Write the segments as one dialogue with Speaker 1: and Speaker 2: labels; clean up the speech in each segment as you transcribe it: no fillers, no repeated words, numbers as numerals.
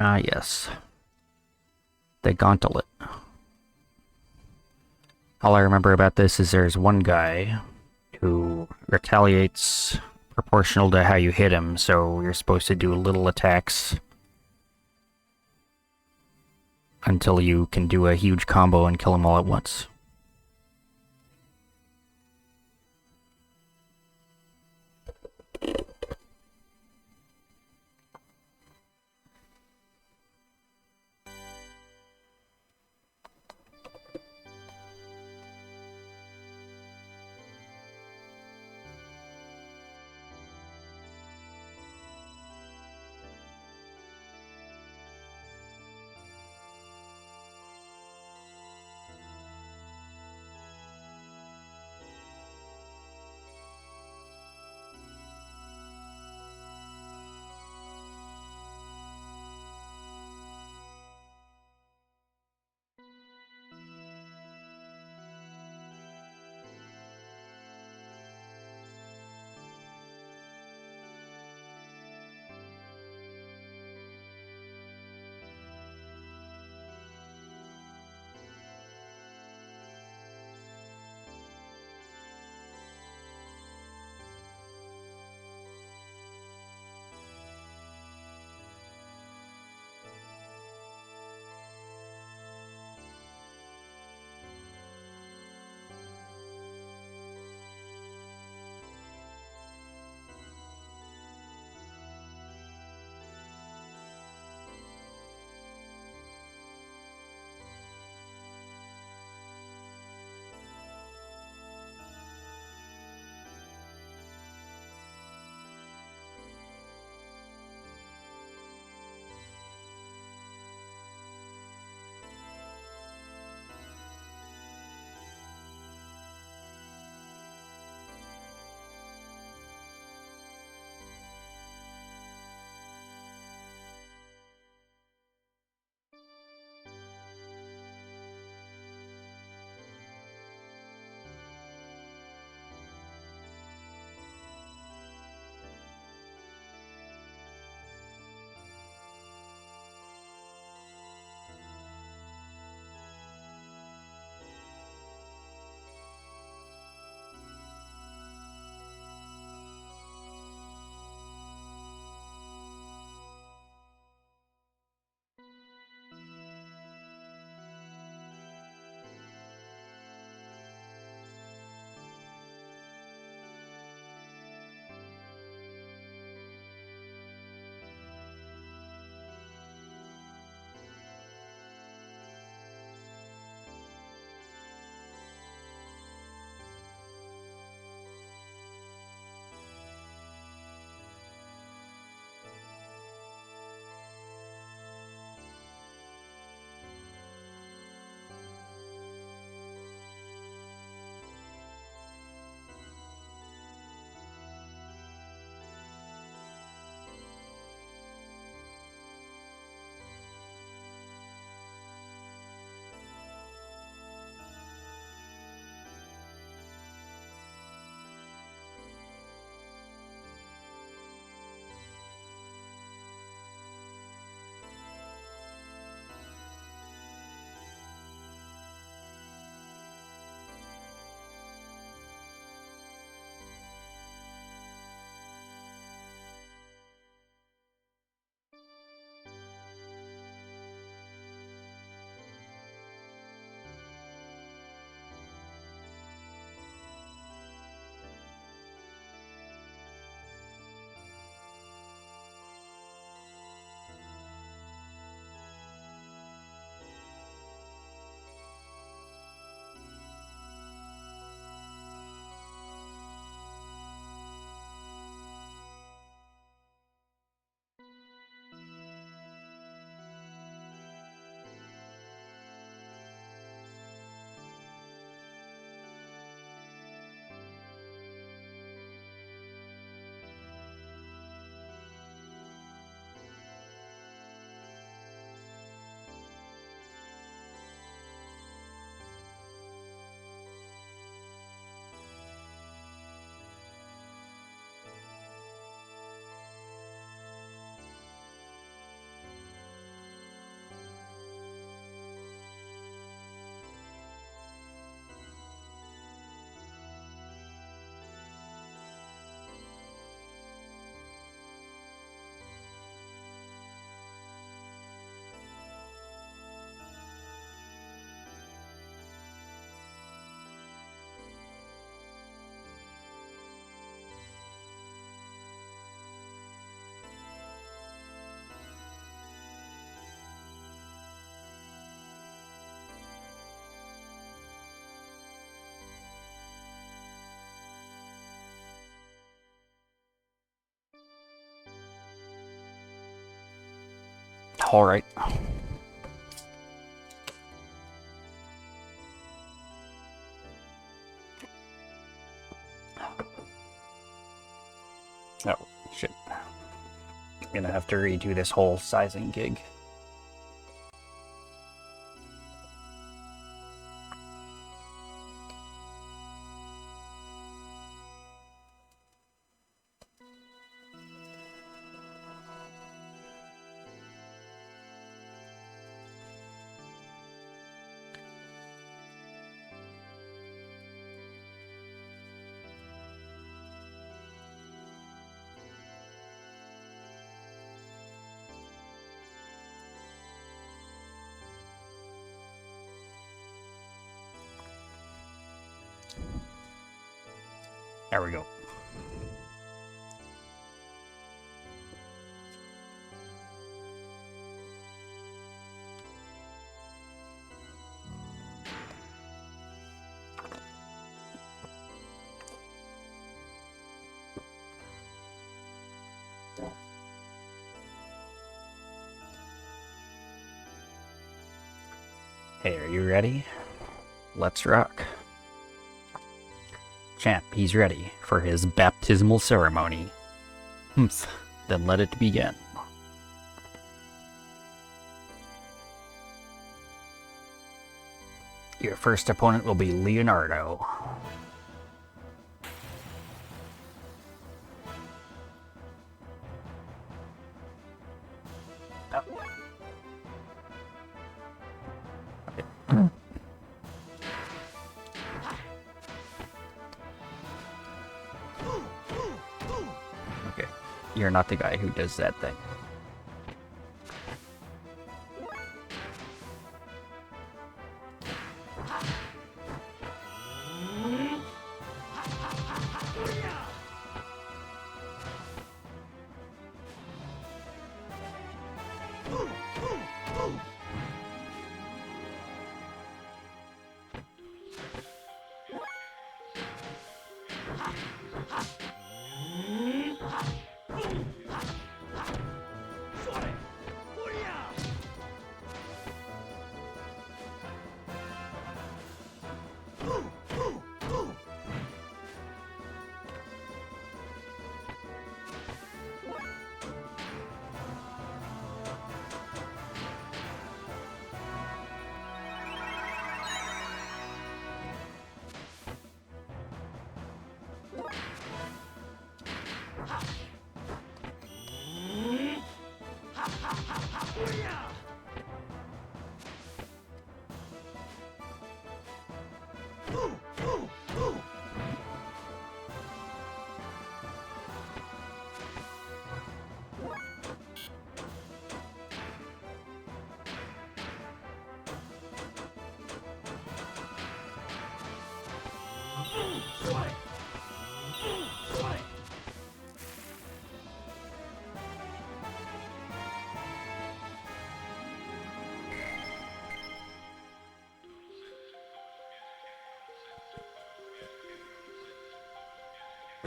Speaker 1: Ah, yes. The gauntlet. All I remember about this is there's one guy who retaliates proportional to how you hit him, so you're supposed to do little attacks until you can do a huge combo and kill them all at once. Alright. Oh, shit. I'm gonna have to redo this whole sizing gig. There we go. Hey, are you ready? Let's rock. Champ, he's ready for his baptismal ceremony. Humph, then let it begin. Your first opponent will be Leonardo. Okay, you're not the guy who does that thing.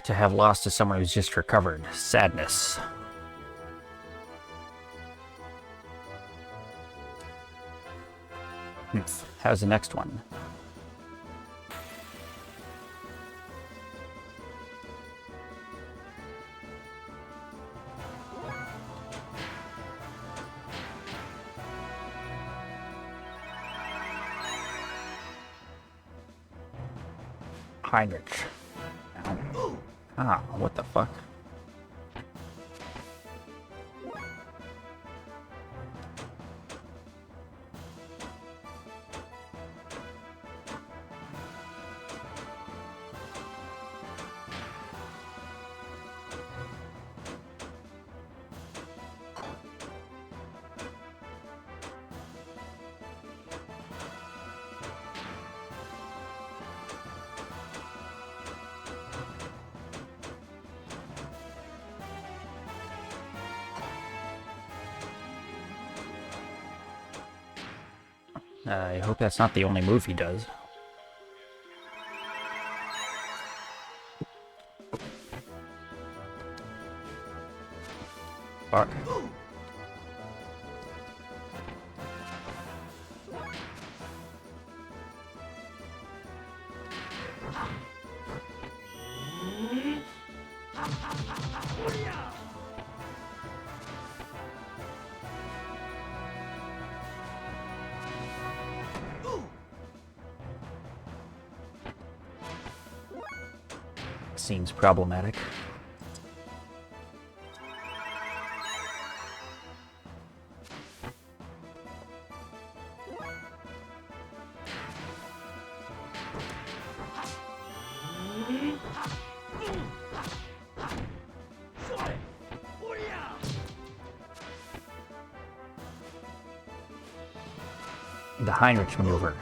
Speaker 1: To have lost to someone who's just recovered. Sadness. How's the next one? Heinrich. Ah, what the fuck? I hope that's not the only move he does. Fuck. seems problematic. The Heinrich maneuver.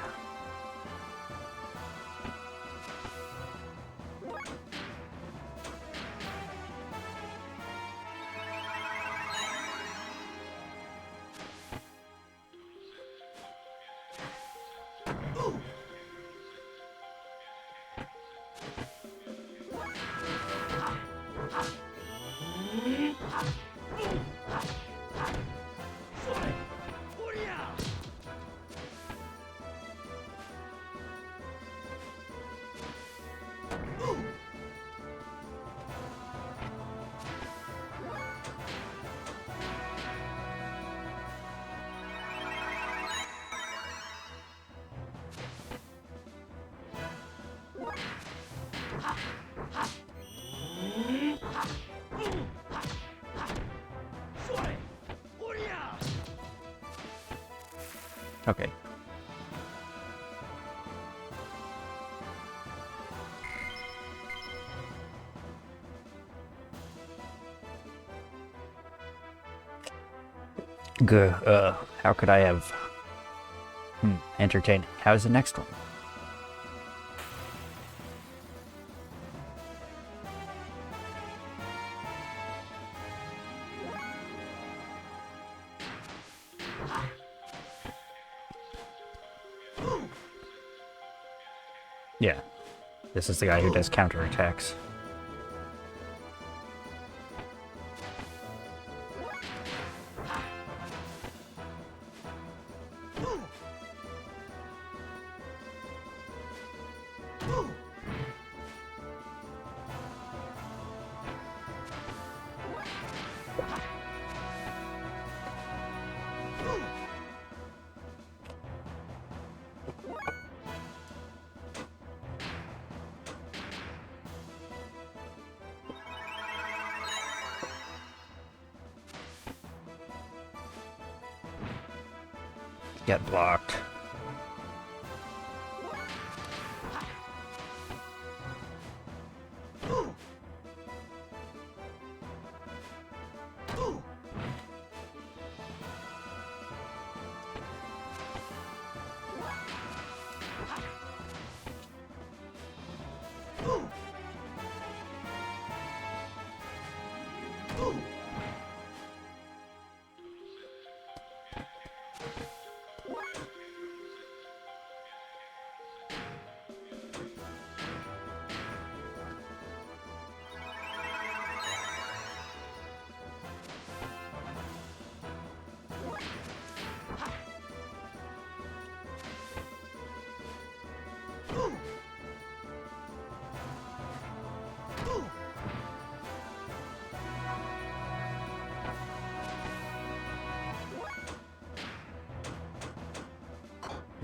Speaker 1: Okay. Good. How could I have... entertaining. How's the next one? Yeah. This is the guy who does counterattacks. Get blocked.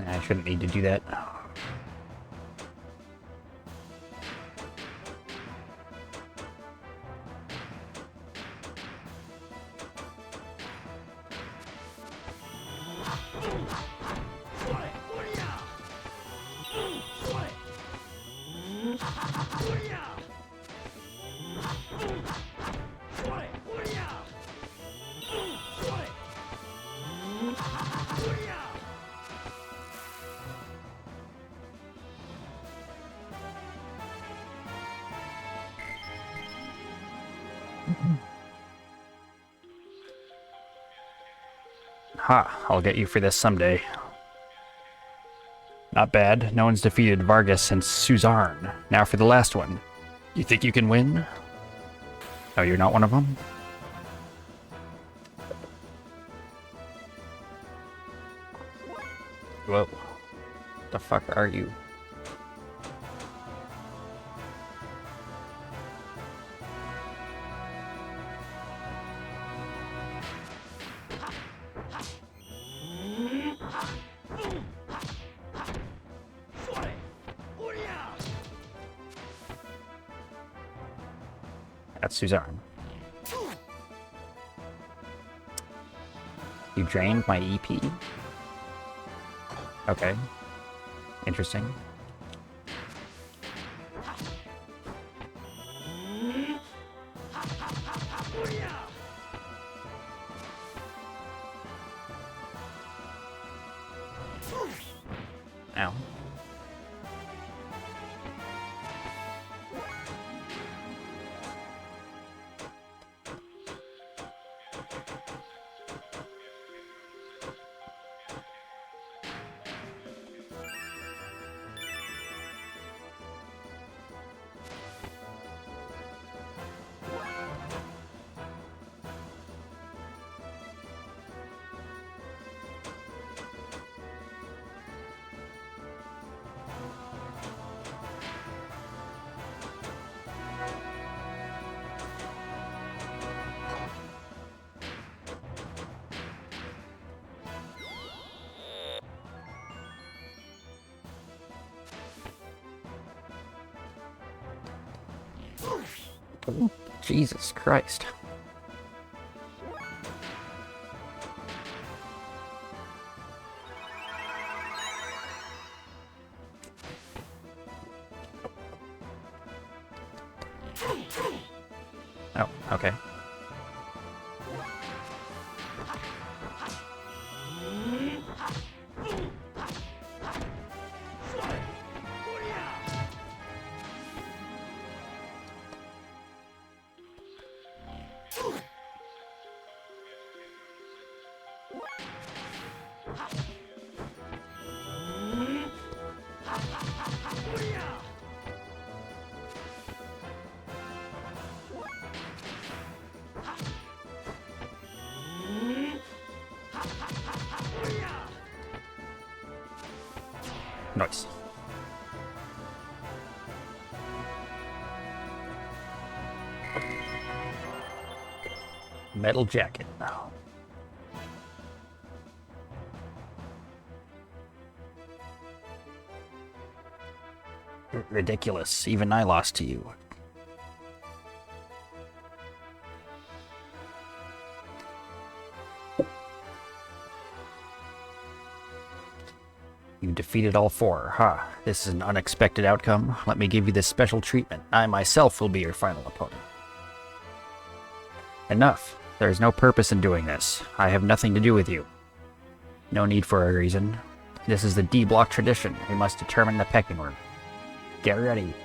Speaker 1: I shouldn't need to do that. Ha, I'll get you for this someday. Not bad. No one's defeated Vargas since Suzarn. Now for the last one. You think you can win? Oh, you're not one of them? Whoa. The fuck are you? That's Suzanne. You drained my EP? Okay. Interesting. Ow. Jesus Christ. Oh, okay. Nice. Metal jacket now. Ridiculous. Even I lost to you. You defeated all four. Ha. This is an unexpected outcome. Let me give you this special treatment. I myself will be your final opponent. Enough. There is no purpose in doing this. I have nothing to do with you. No need for a reason. This is the D-block tradition. We must determine the pecking order. Get ready.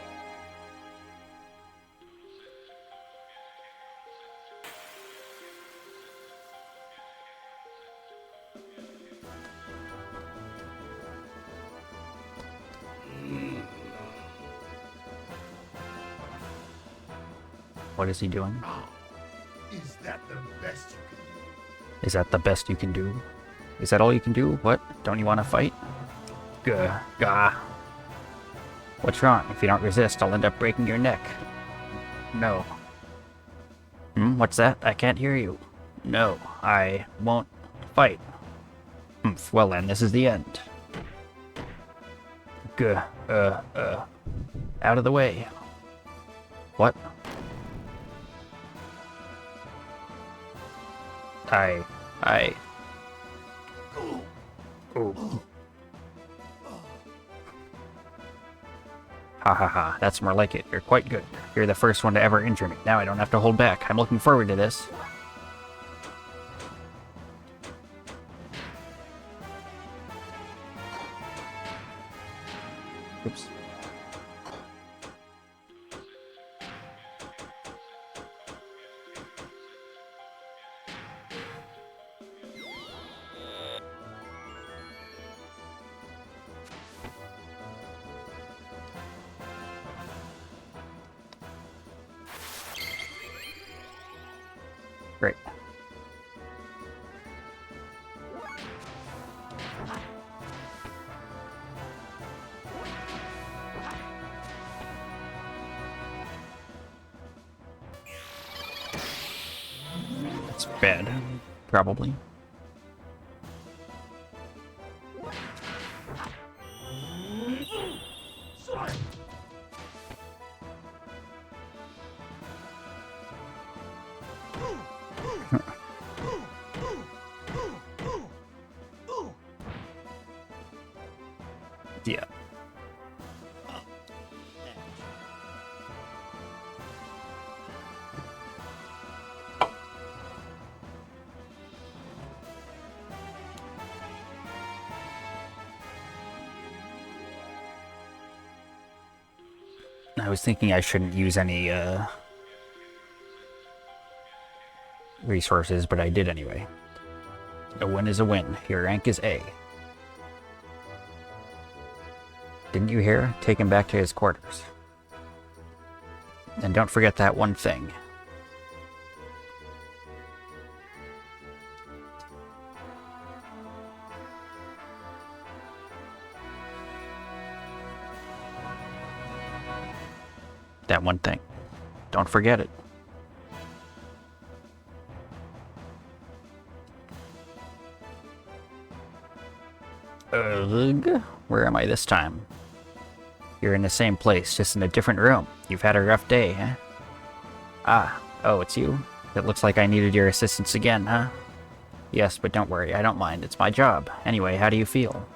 Speaker 1: What is he doing?
Speaker 2: Is that the best you can do?
Speaker 1: Is that the best you can do? Is that all you can do? What? Don't you want to fight? Gah. Gah. What's wrong? If you don't resist, I'll end up breaking your neck. No. What's that? I can't hear you. No, I won't fight. Well then, this is the end. Gah. Out of the way. What? Oh. Ha ha ha, that's more like it. You're quite good. You're the first one to ever injure me. Now I don't have to hold back. I'm looking forward to this. Oops. Great. That's bad, probably. Yeah. I was thinking I shouldn't use any resources, but I did anyway. A win is a win. Your rank is A. Didn't you hear? Take him back to his quarters. And don't forget that one thing. That one thing. Don't forget it. Ugh. Where am I this time? You're in the same place, just in a different room. You've had a rough day, huh? Ah, oh, it's you? It looks like I needed your assistance again, huh? Yes, but don't worry, I don't mind. It's my job. Anyway, how do you feel?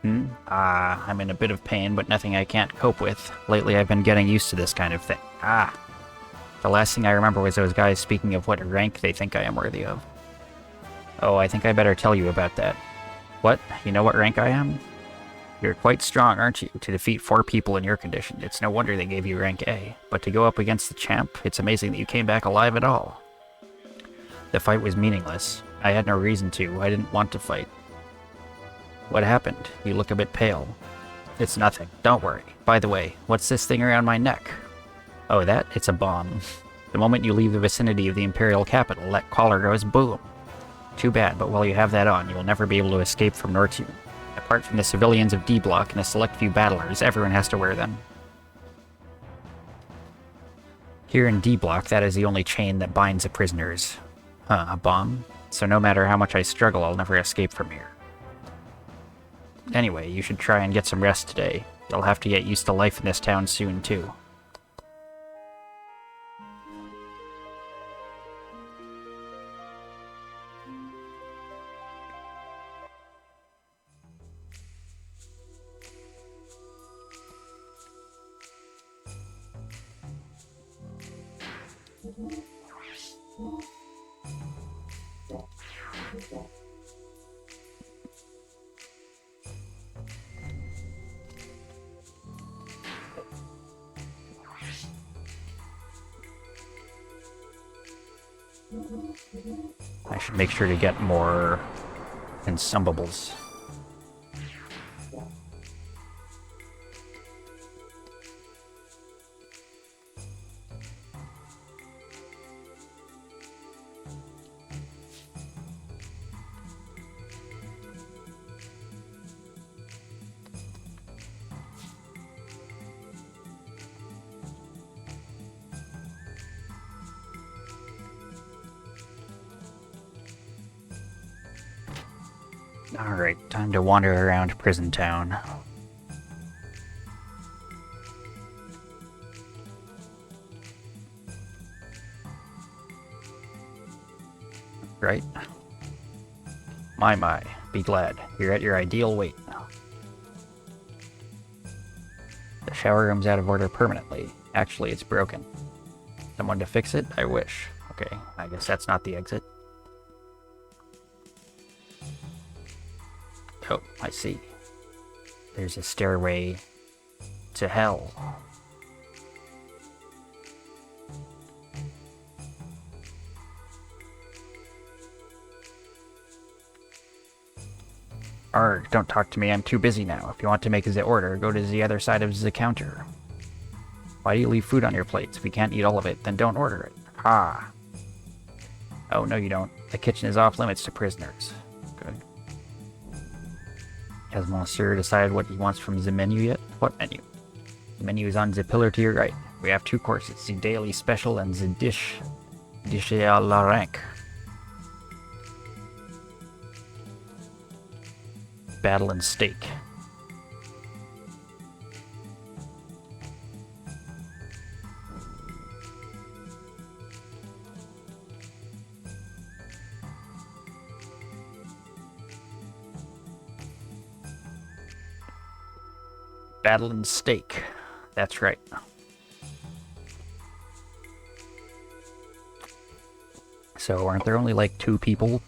Speaker 1: I'm in a bit of pain, but nothing I can't cope with. Lately I've been getting used to this kind of thing. The last thing I remember was those guys speaking of what rank they think I am worthy of. Oh, I think I better tell you about that. What? You know what rank I am? You're quite strong, aren't you? To defeat 4 people in your condition. It's no wonder they gave you rank A. But to go up against the champ, it's amazing that you came back alive at all. The fight was meaningless. I had no reason to. I didn't want to fight. What happened? You look a bit pale. It's nothing. Don't worry. By the way, what's this thing around my neck? Oh, that? It's a bomb. The moment you leave the vicinity of the Imperial capital, that collar goes boom. Too bad, but while you have that on, you will never be able to escape from Nortune. Apart from the civilians of D-Block and a select few battlers, everyone has to wear them. Here in D-Block, that is the only chain that binds the prisoners. A bomb? So no matter how much I struggle, I'll never escape from here. Anyway, you should try and get some rest today. You'll have to get used to life in this town soon, too. I should make sure to get more consumables. Alright, time to wander around Prison Town. Right? My, be glad. You're at your ideal weight now. The shower room's out of order permanently. Actually, it's broken. Someone to fix it? I wish. Okay, I guess that's not the exit. Oh, I see. There's a stairway to hell. Arg, don't talk to me, I'm too busy now. If you want to make the order, go to the other side of the counter. Why do you leave food on your plates? If you can't eat all of it, then don't order it. Ah. Oh, no you don't. The kitchen is off limits to prisoners. Good. Has Monsieur decided what he wants from the menu yet? What menu? The menu is on the pillar to your right. We have 2 courses, the daily special and the dish à la rank. Battle and steak. Battle and steak. That's right. So aren't there only like 2 people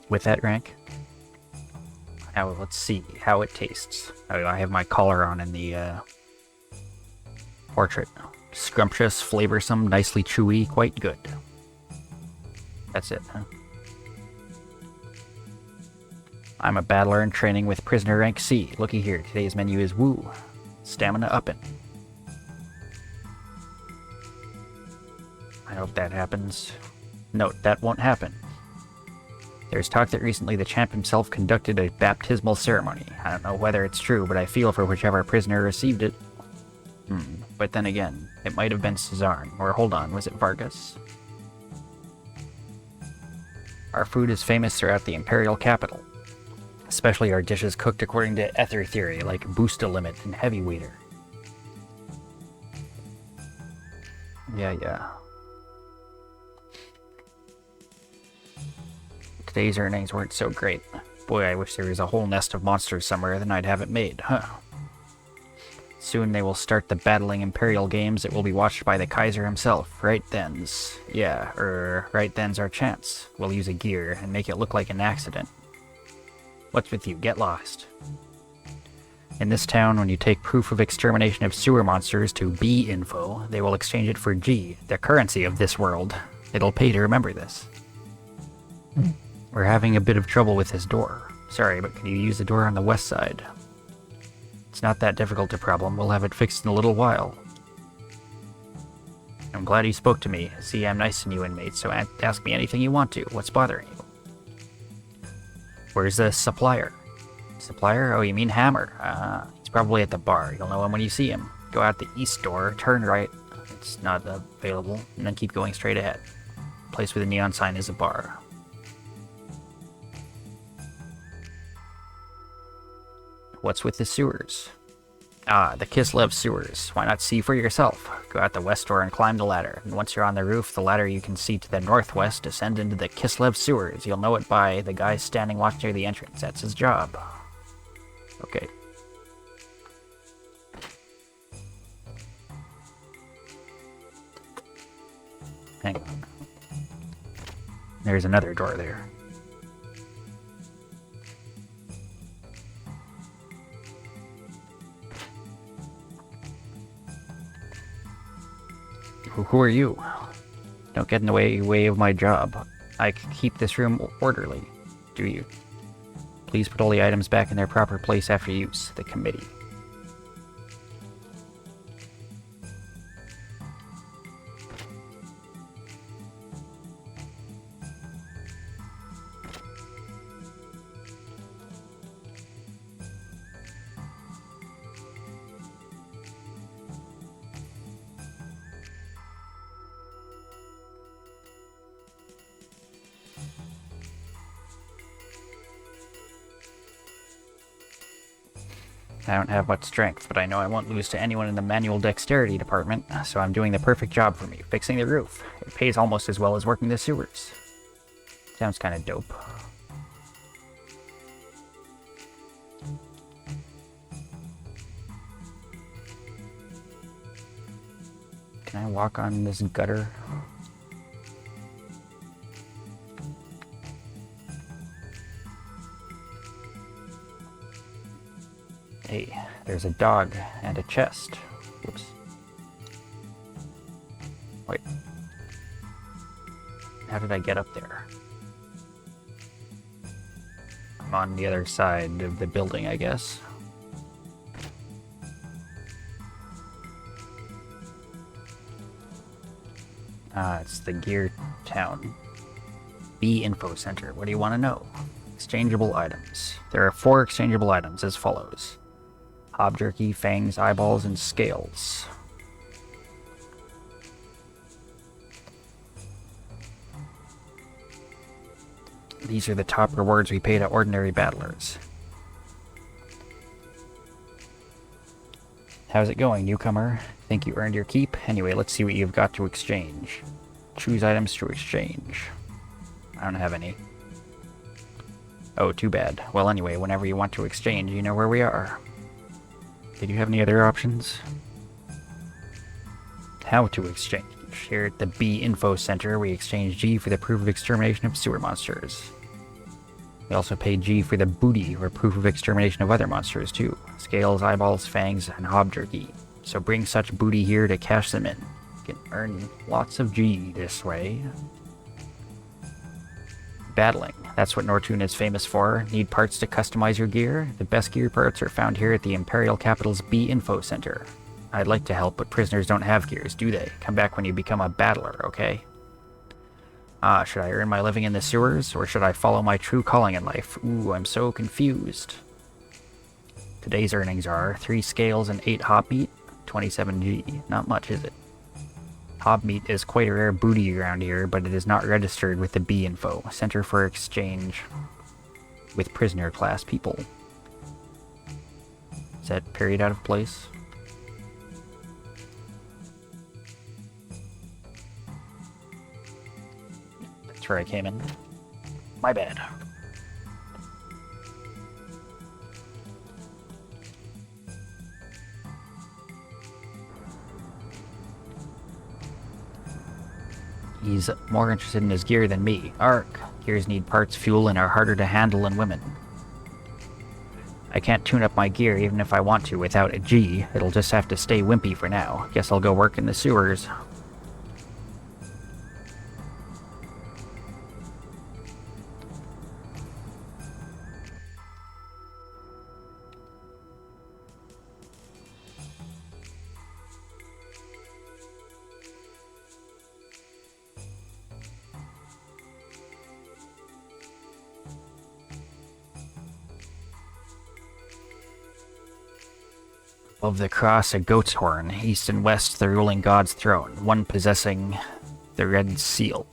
Speaker 1: with that rank? Now let's see how it tastes. Oh, I have my collar on in the portrait. Scrumptious, flavorsome, nicely chewy, quite good. That's it, huh? I'm a battler in training with prisoner rank C. Looky here, today's menu is woo. Stamina uppin'. I hope that happens. Note, that won't happen. There's talk that recently the champ himself conducted a baptismal ceremony. I don't know whether it's true, but I feel for whichever prisoner received it. But then again, it might have been Cesarn. Or hold on, was it Vargas? Our food is famous throughout the Imperial capital. Especially our dishes cooked according to ether theory, like Boosta Limit and Heavyweighter. Yeah. Today's earnings weren't so great. Boy, I wish there was a whole nest of monsters somewhere, then I'd have it made, huh? Soon they will start the battling Imperial games. It will be watched by the Kaiser himself. Right then's. Yeah, right then's our chance. We'll use a gear and make it look like an accident. What's with you? Get lost. In this town, when you take proof of extermination of sewer monsters to B info, they will exchange it for G, the currency of this world. It'll pay to remember this. We're having a bit of trouble with this door. Sorry, but can you use the door on the west side? It's not that difficult a problem. We'll have it fixed in a little while. I'm glad you spoke to me. See, I'm nice to you inmates, so ask me anything you want to. What's bothering you? Where's the supplier? Supplier? Oh, you mean Hammer. He's probably at the bar. You'll know him when you see him. Go out the east door, turn right. It's not available, and then keep going straight ahead. The place with the neon sign is a bar. What's with the sewers? The Kislev sewers. Why not see for yourself? Go out the west door and climb the ladder. And once you're on the roof, the ladder you can see to the northwest, descend into the Kislev sewers. You'll know it by the guy standing watch near the entrance. That's his job. Okay. Hang on. There's another door there. Who are you? Don't get in the way of my job. I keep this room orderly. Do you? Please put all the items back in their proper place after use. The committee. I don't have much strength, but I know I won't lose to anyone in the manual dexterity department, so I'm doing the perfect job for me, fixing the roof. It pays almost as well as working the sewers. Sounds kind of dope. Can I walk on this gutter? Hey, there's a dog and a chest. Whoops. Wait. How did I get up there? I'm on the other side of the building, I guess. It's the Gear Town. B Info Center. What do you want to know? Exchangeable items. There are 4 exchangeable items as follows. Hob jerky, fangs, eyeballs, and scales. These are the top rewards we pay to ordinary battlers. How's it going, newcomer? Think you earned your keep? Anyway, let's see what you've got to exchange. Choose items to exchange. I don't have any. Oh, too bad. Well, anyway, whenever you want to exchange, you know where we are. Did you have any other options? How to exchange. Here at the B Info Center, we exchange G for the proof of extermination of sewer monsters. We also pay G for the booty, or proof of extermination of other monsters, too. Scales, eyeballs, fangs, and hob jerky. So bring such booty here to cash them in. You can earn lots of G this way. Battling. That's what Nortune is famous for. Need parts to customize your gear? The best gear parts are found here at the Imperial Capital's B Info Center. I'd like to help, but prisoners don't have gears, do they? Come back when you become a battler, okay? Should I earn my living in the sewers, or should I follow my true calling in life? Ooh, I'm so confused. Today's earnings are 3 scales and 8 hob meat, 27G. Not much, is it? Hob meat is quite a rare booty around here, but it is not registered with the B Info, Center for Exchange with Prisoner Class People. Is that period out of place? That's where I came in. My bad. He's more interested in his gear than me. Ark. Gears need parts, fuel, and are harder to handle than women. I can't tune up my gear even if I want to without a G. It'll just have to stay wimpy for now. Guess I'll go work in the sewers. Above the cross, a goat's horn. East and west, the ruling god's throne. One possessing the red seal.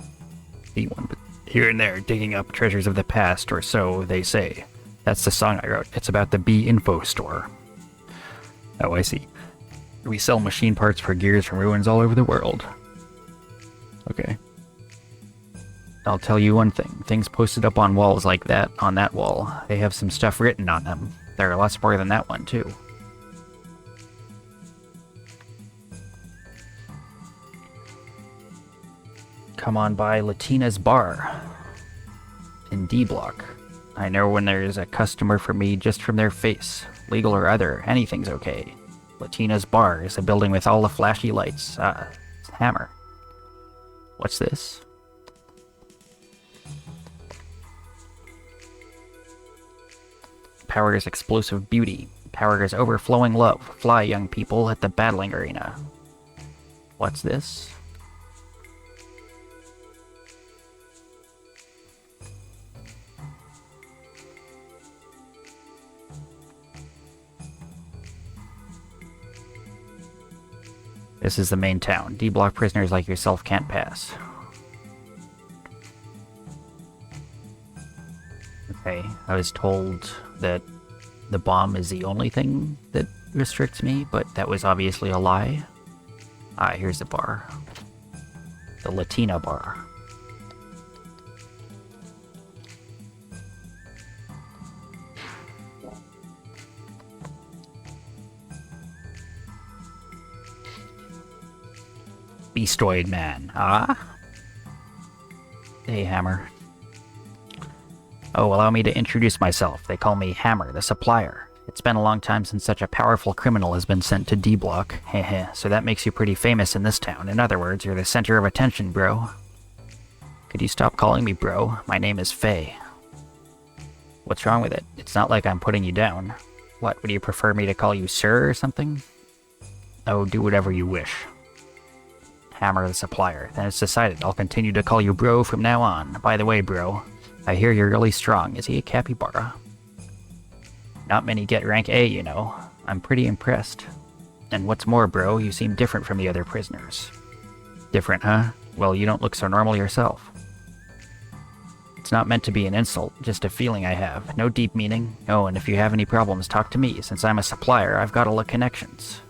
Speaker 1: The one here and there, digging up treasures of the past, or so they say. That's the song I wrote. It's about the B Info store. Oh, I see. We sell machine parts for gears from ruins all over the world. Okay. I'll tell you one thing. Things posted up on walls like that, on that wall, they have some stuff written on them. There are lots more than that one, too. Come on by Latina's Bar in D Block. I know when there's a customer for me just from their face. Legal or other, anything's okay. Latina's Bar is a building with all the flashy lights. It's a hammer. What's this? Power is explosive beauty. Power is overflowing love. Fly, young people, at the battling arena. What's this? This is the main town. D-block prisoners like yourself can't pass. Okay, I was told that the bomb is the only thing that restricts me, but that was obviously a lie. Here's the bar. The Latina Bar. Beastoid Man. Hey, Hammer. Oh, allow me to introduce myself. They call me Hammer, the supplier. It's been a long time since such a powerful criminal has been sent to D-Block. Heh, so that makes you pretty famous in this town. In other words, you're the center of attention, bro. Could you stop calling me bro? My name is Faye. What's wrong with it? It's not like I'm putting you down. What, would you prefer me to call you sir or something? Oh, do whatever you wish. Hammer the supplier. Then it's decided. I'll continue to call you bro from now on. By the way, bro, I hear you're really strong. Is he a capybara? Not many get rank A, you know. I'm pretty impressed. And what's more, bro, you seem different from the other prisoners. Different, huh? Well, you don't look so normal yourself. It's not meant to be an insult, just a feeling I have. No deep meaning. Oh, and if you have any problems, talk to me. Since I'm a supplier, I've got all the connections.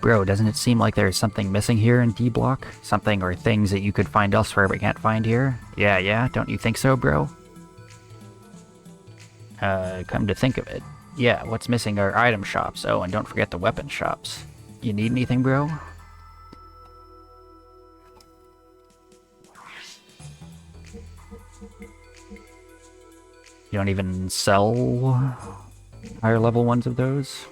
Speaker 1: Bro, doesn't it seem like there's something missing here in D-Block? Something or things that you could find elsewhere but can't find here? Yeah, don't you think so, bro? Come to think of it, yeah, what's missing are item shops. Oh, and don't forget the weapon shops. You need anything, bro? You don't even sell higher level ones of those?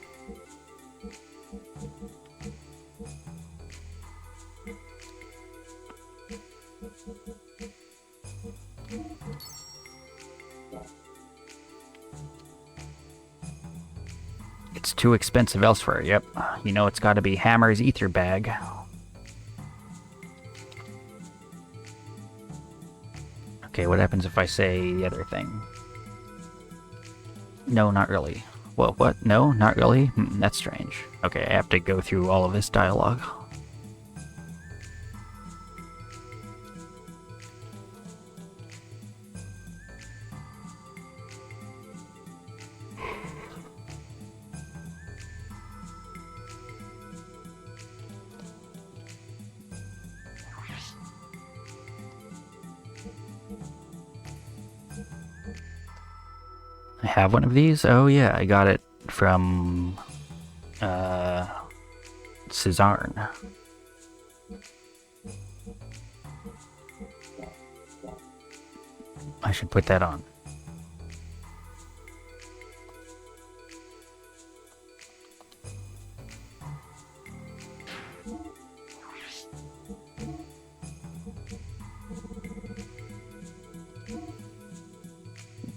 Speaker 1: It's too expensive elsewhere, yep. You know it's gotta be Hammer's ether bag. Okay, what happens if I say the other thing? No, not really. Well, what? No, not really? That's strange. Okay, I have to go through all of this dialogue. I have one of these? Oh yeah, I got it from Cezarne. I should put that on.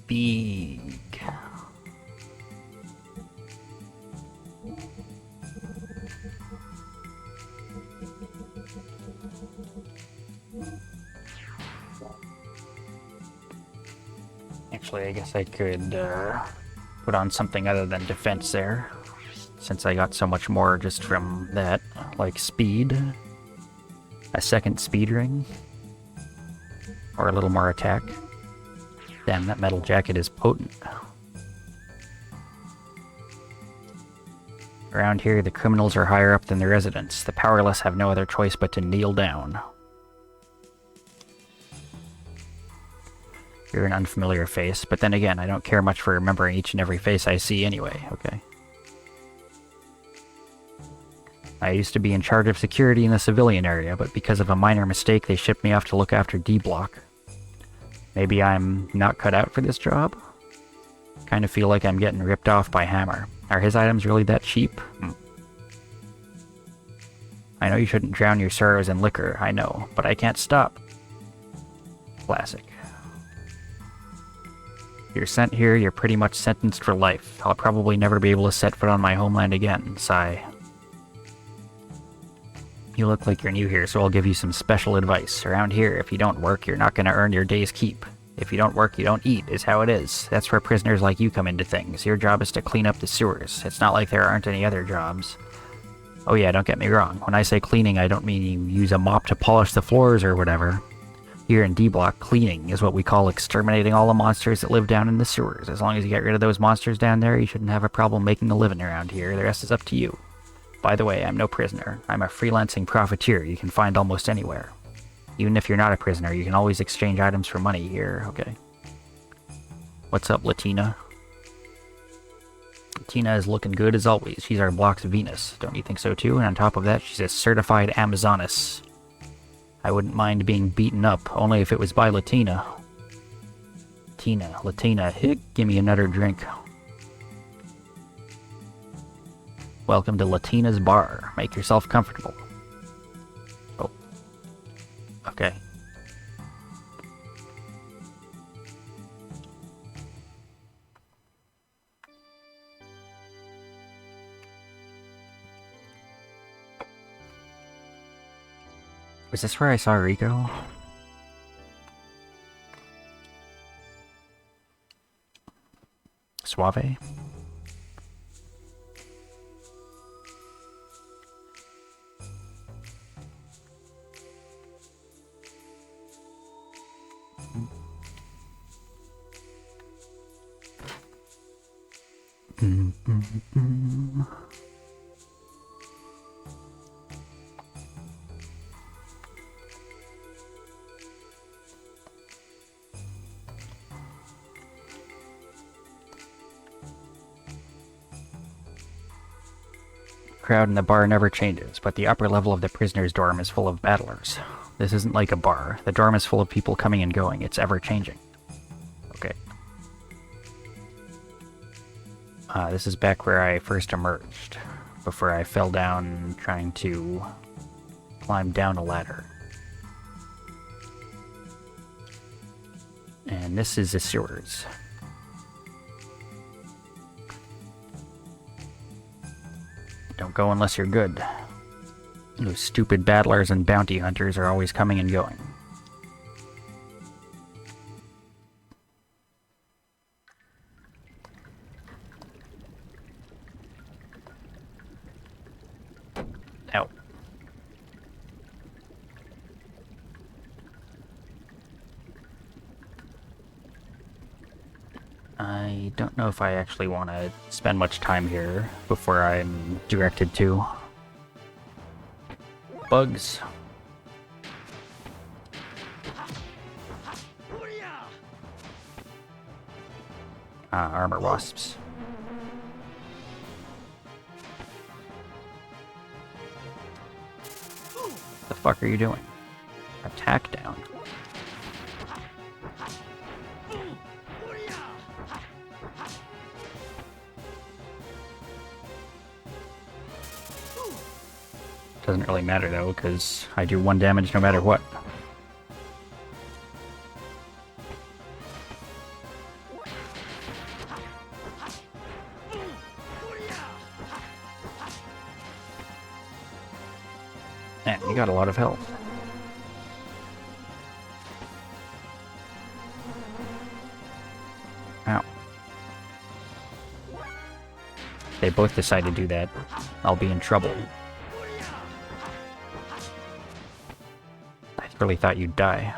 Speaker 1: Big. Actually, I guess I could put on something other than defense there, since I got so much more just from that, like speed, a second speed ring, or a little more attack. Damn, that metal jacket is potent. Around here, the criminals are higher up than the residents. The powerless have no other choice but to kneel down. You're an unfamiliar face, but then again, I don't care much for remembering each and every face I see anyway, okay? I used to be in charge of security in the civilian area, but because of a minor mistake, they shipped me off to look after D-Block. Maybe I'm not cut out for this job? Kind of feel like I'm getting ripped off by Hammer. Are his items really that cheap? I know you shouldn't drown your sorrows in liquor, I know, but I can't stop. Classic. You're sent here, you're pretty much sentenced for life. I'll probably never be able to set foot on my homeland again, sigh. You look like you're new here, so I'll give you some special advice. Around here, if you don't work, you're not going to earn your day's keep. If you don't work, you don't eat, is how it is. That's where prisoners like you come into things. Your job is to clean up the sewers. It's not like there aren't any other jobs. Oh yeah, don't get me wrong. When I say cleaning, I don't mean you use a mop to polish the floors or whatever. Here in D-Block, cleaning is what we call exterminating all the monsters that live down in the sewers. As long as you get rid of those monsters down there, you shouldn't have a problem making a living around here. The rest is up to you. By the way, I'm no prisoner. I'm a freelancing profiteer you can find almost anywhere. Even if you're not a prisoner, you can always exchange items for money here, okay? What's up, Latina? Latina is looking good as always. She's our block's Venus. Don't you think so too? And on top of that, she's a certified Amazoness. I wouldn't mind being beaten up, only if it was by Latina. Latina, give me another drink. Welcome to Latina's bar. Make yourself comfortable. Oh. Okay. Was this where I saw Rico? Suave? crowd in the bar never changes, but the upper level of the prisoner's dorm is full of battlers. This isn't like a bar. The dorm is full of people coming and going. It's ever-changing. Okay. This is back where I first emerged, before I fell down trying to climb down a ladder. And this is the sewers. Don't go unless you're good. Those stupid battlers and bounty hunters are always coming and going. Ow. I don't know if I actually want to spend much time here before I'm directed to. Bugs. Armor wasps. The fuck are you doing? Attack down. Doesn't really matter though, because I do 1 damage no matter what. Man, you got a lot of health. Ow. They both decide to do that. I'll be in trouble. I really thought you'd die.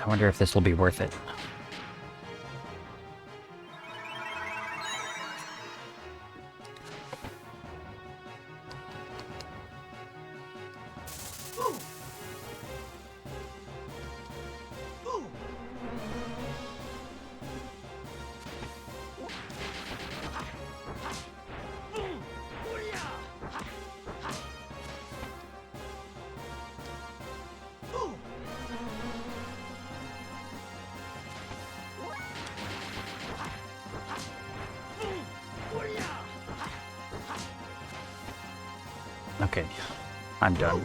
Speaker 1: I wonder if this will be worth it. Okay, I'm done.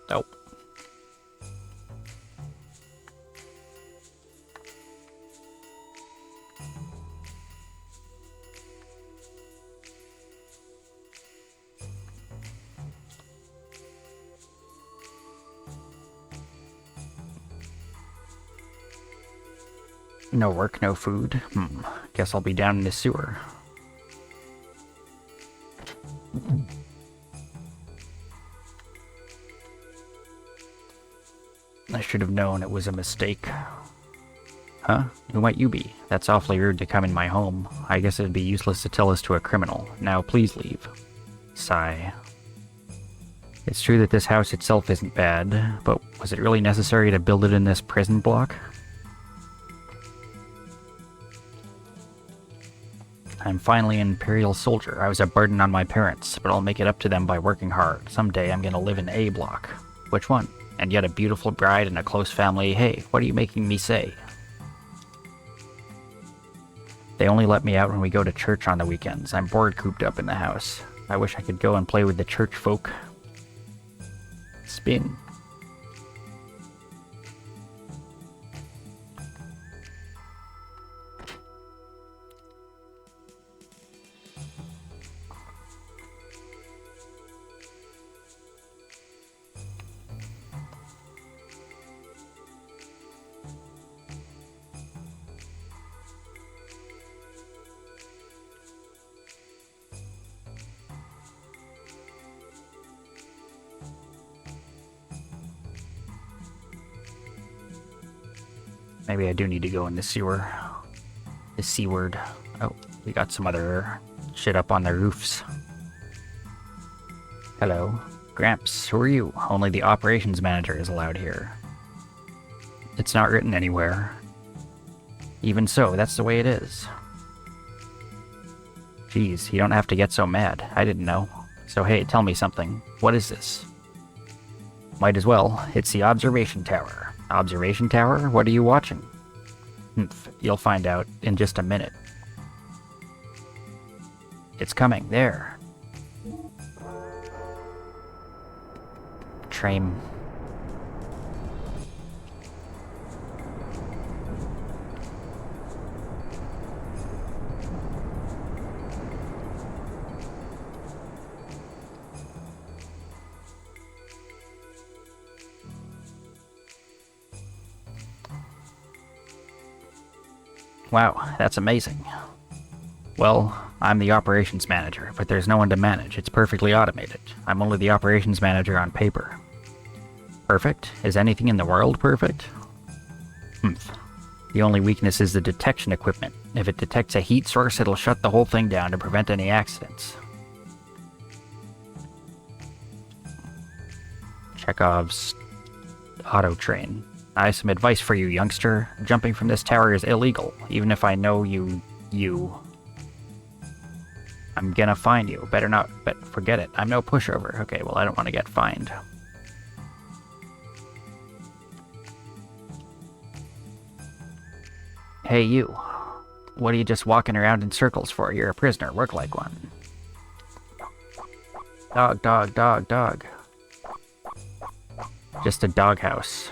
Speaker 1: Nope. No work, no food. Guess I'll be down in the sewer. I should have known it was a mistake. Huh? Who might you be? That's awfully rude to come in my home. I guess it'd be useless to tell this to a criminal. Now please leave. Sigh. It's true that this house itself isn't bad, but was it really necessary to build it in this prison block? I'm finally an Imperial soldier. I was a burden on my parents, but I'll make it up to them by working hard. Someday I'm gonna live in A block. Which one? And yet a beautiful bride and a close family. Hey, what are you making me say? They only let me out when we go to church on the weekends. I'm bored cooped up in the house. I wish I could go and play with the church folk. Spin. Maybe I do need to go in the sewer. The C word. Oh, we got some other shit up on the roofs. Hello. Gramps, who are you? Only the operations manager is allowed here. It's not written anywhere. Even so, that's the way it is. Geez, you don't have to get so mad. I didn't know. So hey, tell me something. What is this? Might as well. It's the observation tower. Observation tower? What are you watching? You'll find out in just a minute. It's coming. There. Train. Wow, that's amazing. Well, I'm the operations manager, but there's no one to manage. It's perfectly automated. I'm only the operations manager on paper. Perfect? Is anything in the world perfect? The only weakness is the detection equipment. If it detects a heat source, it'll shut the whole thing down to prevent any accidents. Chekhov's auto train. I have some advice for you, youngster. Jumping from this tower is illegal, even if I know you. I'm gonna fine you. Better not, but forget it. I'm no pushover. Okay, well, I don't want to get fined. Hey, you. What are you just walking around in circles for? You're a prisoner. Work like one. Dog, dog, dog, dog. Just a doghouse.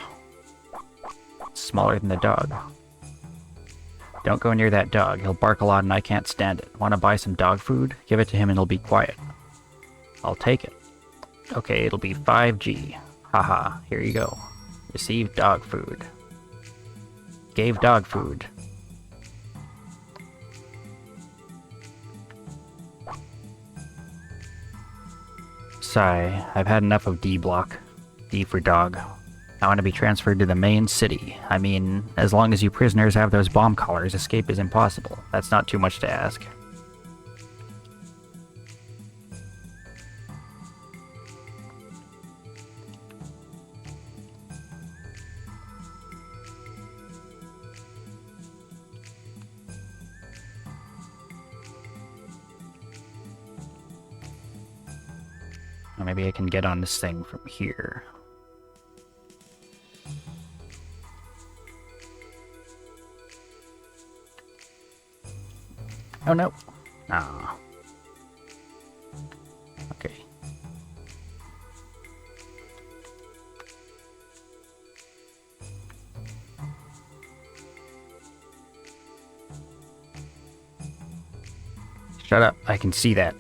Speaker 1: Smaller than the dog. Don't go near that dog. He'll bark a lot and I can't stand it. Want to buy some dog food? Give it to him and he'll be quiet. I'll take it. Okay, it'll be 5G. Haha, here you go. Receive dog food. Gave dog food. Sigh, I've had enough of D block. D for dog. I want to be transferred to the main city. I mean, as long as you prisoners have those bomb collars, escape is impossible. That's not too much to ask. Or maybe I can get on this thing from here. Oh no. Ah. Okay. Shut up, I can see that.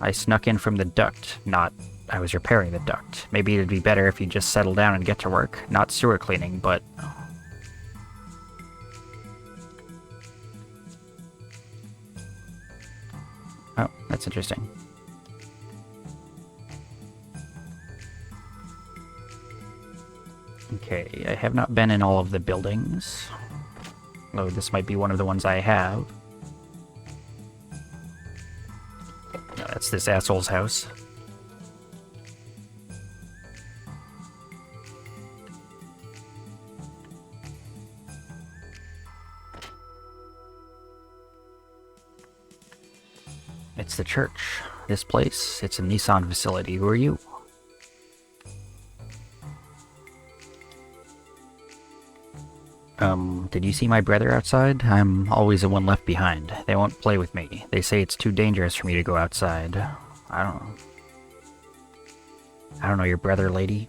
Speaker 1: I snuck in from the duct, not... I was repairing the duct. Maybe it'd be better if you just settle down and get to work. Not sewer cleaning, but... Oh, that's interesting. Okay, I have not been in all of the buildings. Oh, this might be one of the ones I have. No, that's this asshole's house. It's the church. This place, it's a Nissan facility. Who are you? Did you see my brother outside? I'm always the one left behind. They won't play with me. They say it's too dangerous for me to go outside. I don't know your brother, lady.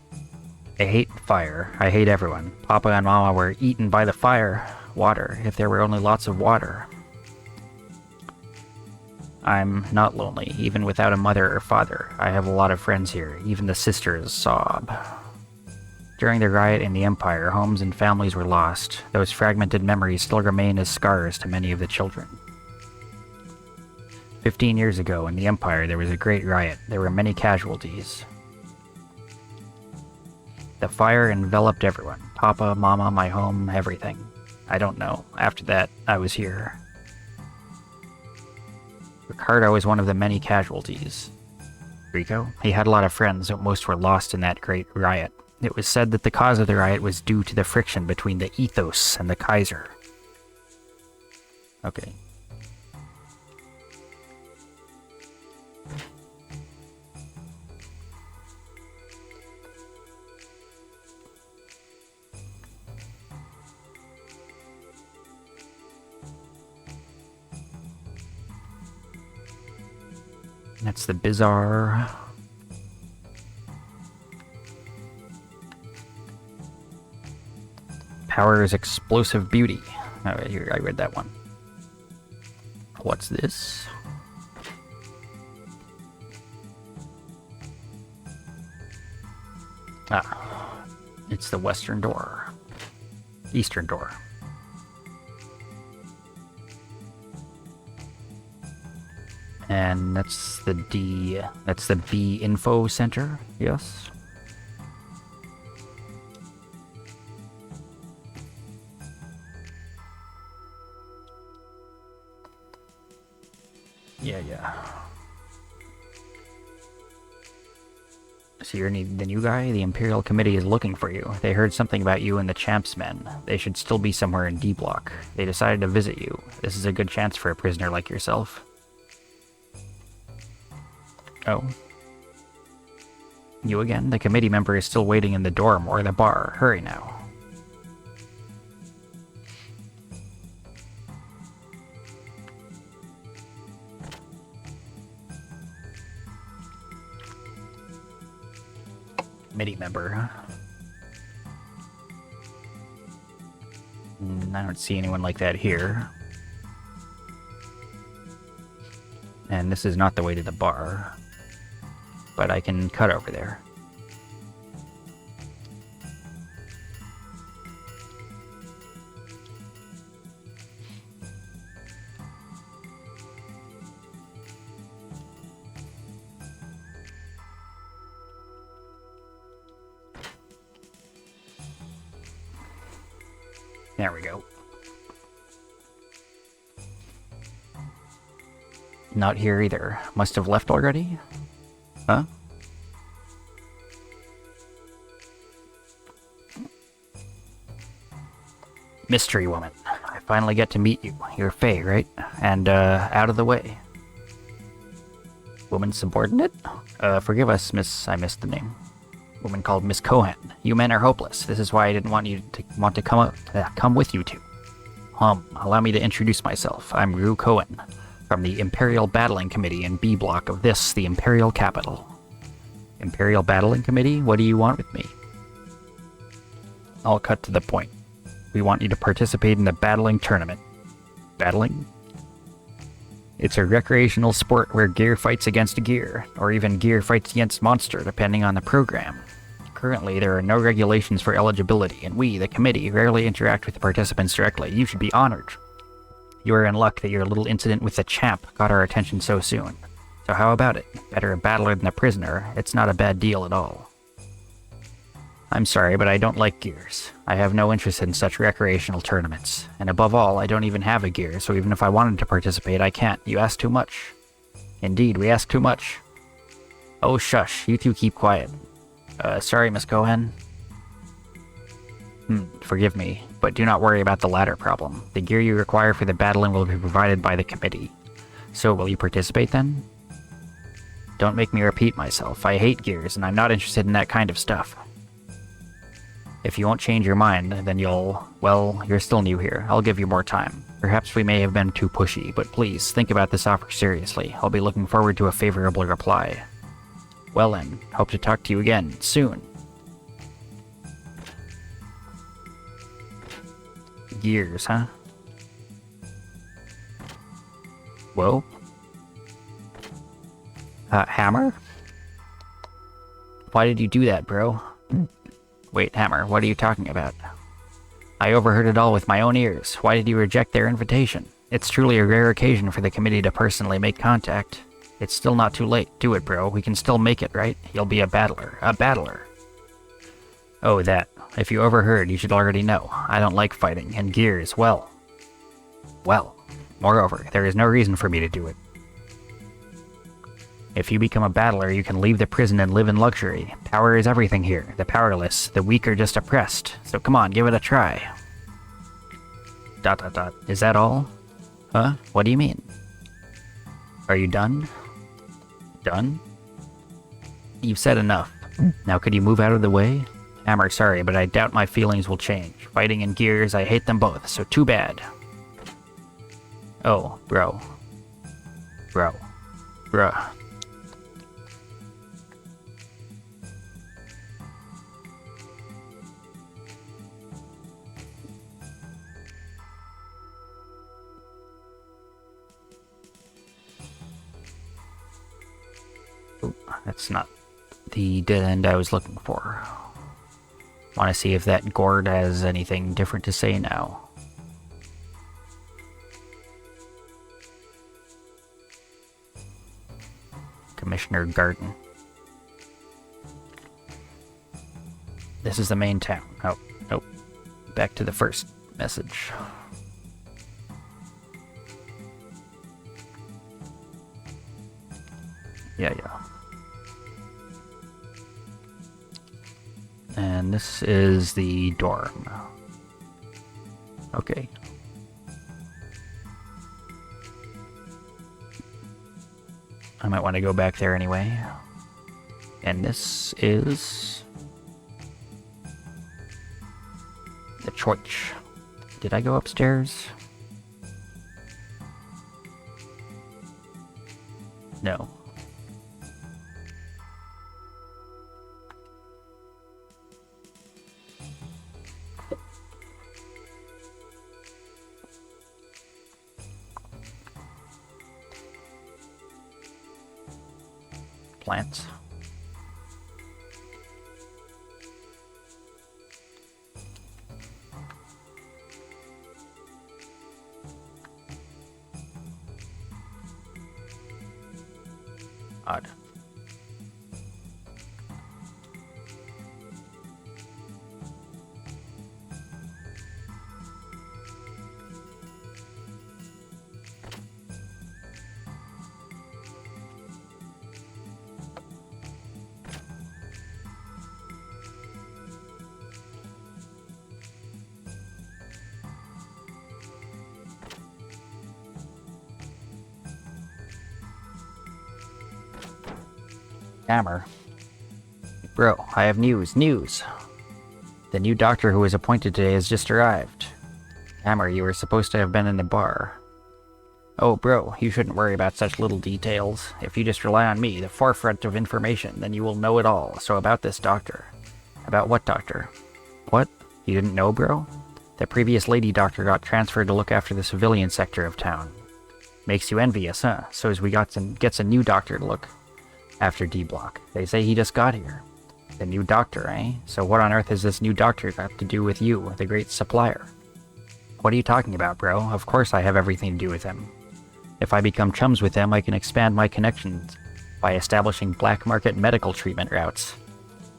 Speaker 1: I hate fire. I hate everyone. Papa and Mama were eaten by the fire. Water. If there were only lots of water. I'm not lonely, even without a mother or father. I have a lot of friends here. Even the sisters sob. During the riot in the Empire, homes and families were lost. Those fragmented memories still remain as scars to many of the children. 15 years ago, in the Empire, there was a great riot. There were many casualties. The fire enveloped everyone. Papa, Mama, my home, everything. I don't know. After that, I was here. Ricardo is one of the many casualties. Rico? He had a lot of friends, but most were lost in that great riot. It was said that the cause of the riot was due to the friction between the ethos and the Kaiser. Okay. That's the bizarre. Power is explosive beauty. Oh, here, I read that one. What's this? Ah, it's the western door. Eastern door. And that's the B info center, yes? Yeah. So you're the new guy? The Imperial Committee is looking for you. They heard something about you and the Champs men. They should still be somewhere in D Block. They decided to visit you. This is a good chance for a prisoner like yourself. Oh. You again? The committee member is still waiting in the dorm or the bar. Hurry now. Committee member. I don't see anyone like that here. And this is not the way to the bar. But I can cut over there. There we go. Not here either. Must have left already? Huh? Mystery woman. I finally get to meet you. You're Faye, right? And, out of the way. Woman subordinate? Forgive us, miss. I missed the name. Woman called Miss Cohen. You men are hopeless. This is why I didn't want to come with you two. Allow me to introduce myself. I'm Rue Cohen, from the Imperial Battling Committee in B Block of this, the Imperial Capital. Imperial Battling Committee? What do you want with me? I'll cut to the point. We want you to participate in the battling tournament. Battling? It's a recreational sport where gear fights against gear, or even gear fights against monster, depending on the program. Currently, there are no regulations for eligibility, and we, the committee, rarely interact with the participants directly. You should be honored. You are in luck that your little incident with the champ got our attention so soon. So how about it? Better a battler than a prisoner. It's not a bad deal at all. I'm sorry, but I don't like gears. I have no interest in such recreational tournaments. And above all, I don't even have a gear, so even if I wanted to participate, I can't. You ask too much. Indeed, we ask too much. Oh, shush. You two keep quiet. Sorry, Miss Cohen. Forgive me, but do not worry about the latter problem. The gear you require for the battling will be provided by the committee. So, will you participate then? Don't make me repeat myself. I hate gears, and I'm not interested in that kind of stuff. If you won't change your mind, then you're still new here. I'll give you more time. Perhaps we may have been too pushy, but please, think about this offer seriously. I'll be looking forward to a favorable reply. Well then, hope to talk to you again, soon. Gears, huh? Whoa. Hammer? Why did you do that, bro? Wait, Hammer, what are you talking about? I overheard it all with my own ears. Why did you reject their invitation? It's truly a rare occasion for the committee to personally make contact. It's still not too late. Do it, bro. We can still make it, right? You'll be a battler. A battler. Oh, that. If you overheard, you should already know. I don't like fighting, and gears, well. Moreover, there is no reason for me to do it. If you become a battler, you can leave the prison and live in luxury. Power is everything here. The powerless, the weak are just oppressed. So come on, give it a try. ... Is that all? Huh? What do you mean? Are you done? Done? You've said enough. Now could you move out of the way? Hammer, sorry, but I doubt my feelings will change. Fighting and gears, I hate them both, so too bad. Oh, bro. Bruh. Ooh, that's not the dead end I was looking for. Want to see if that gourd has anything different to say now. Commissioner Garden. This is the main town. Oh, nope. Back to the first message. Yeah. And this is the dorm. Okay. I might want to go back there anyway. And this is the church. Did I go upstairs? No. Plants. Odd. Hammer. Bro, I have news. The new doctor who was appointed today has just arrived. Hammer, you were supposed to have been in the bar. Oh, bro, you shouldn't worry about such little details. If you just rely on me, the forefront of information, then you will know it all. So about this doctor. About what doctor? What? You didn't know, bro? The previous lady doctor got transferred to look after the civilian sector of town. Makes you envious, huh? So as we gets a new doctor to look after D-Block. They say he just got here. The new doctor, eh? So what on earth has this new doctor got to do with you, the great supplier? What are you talking about, bro? Of course I have everything to do with him. If I become chums with him, I can expand my connections by establishing black market medical treatment routes.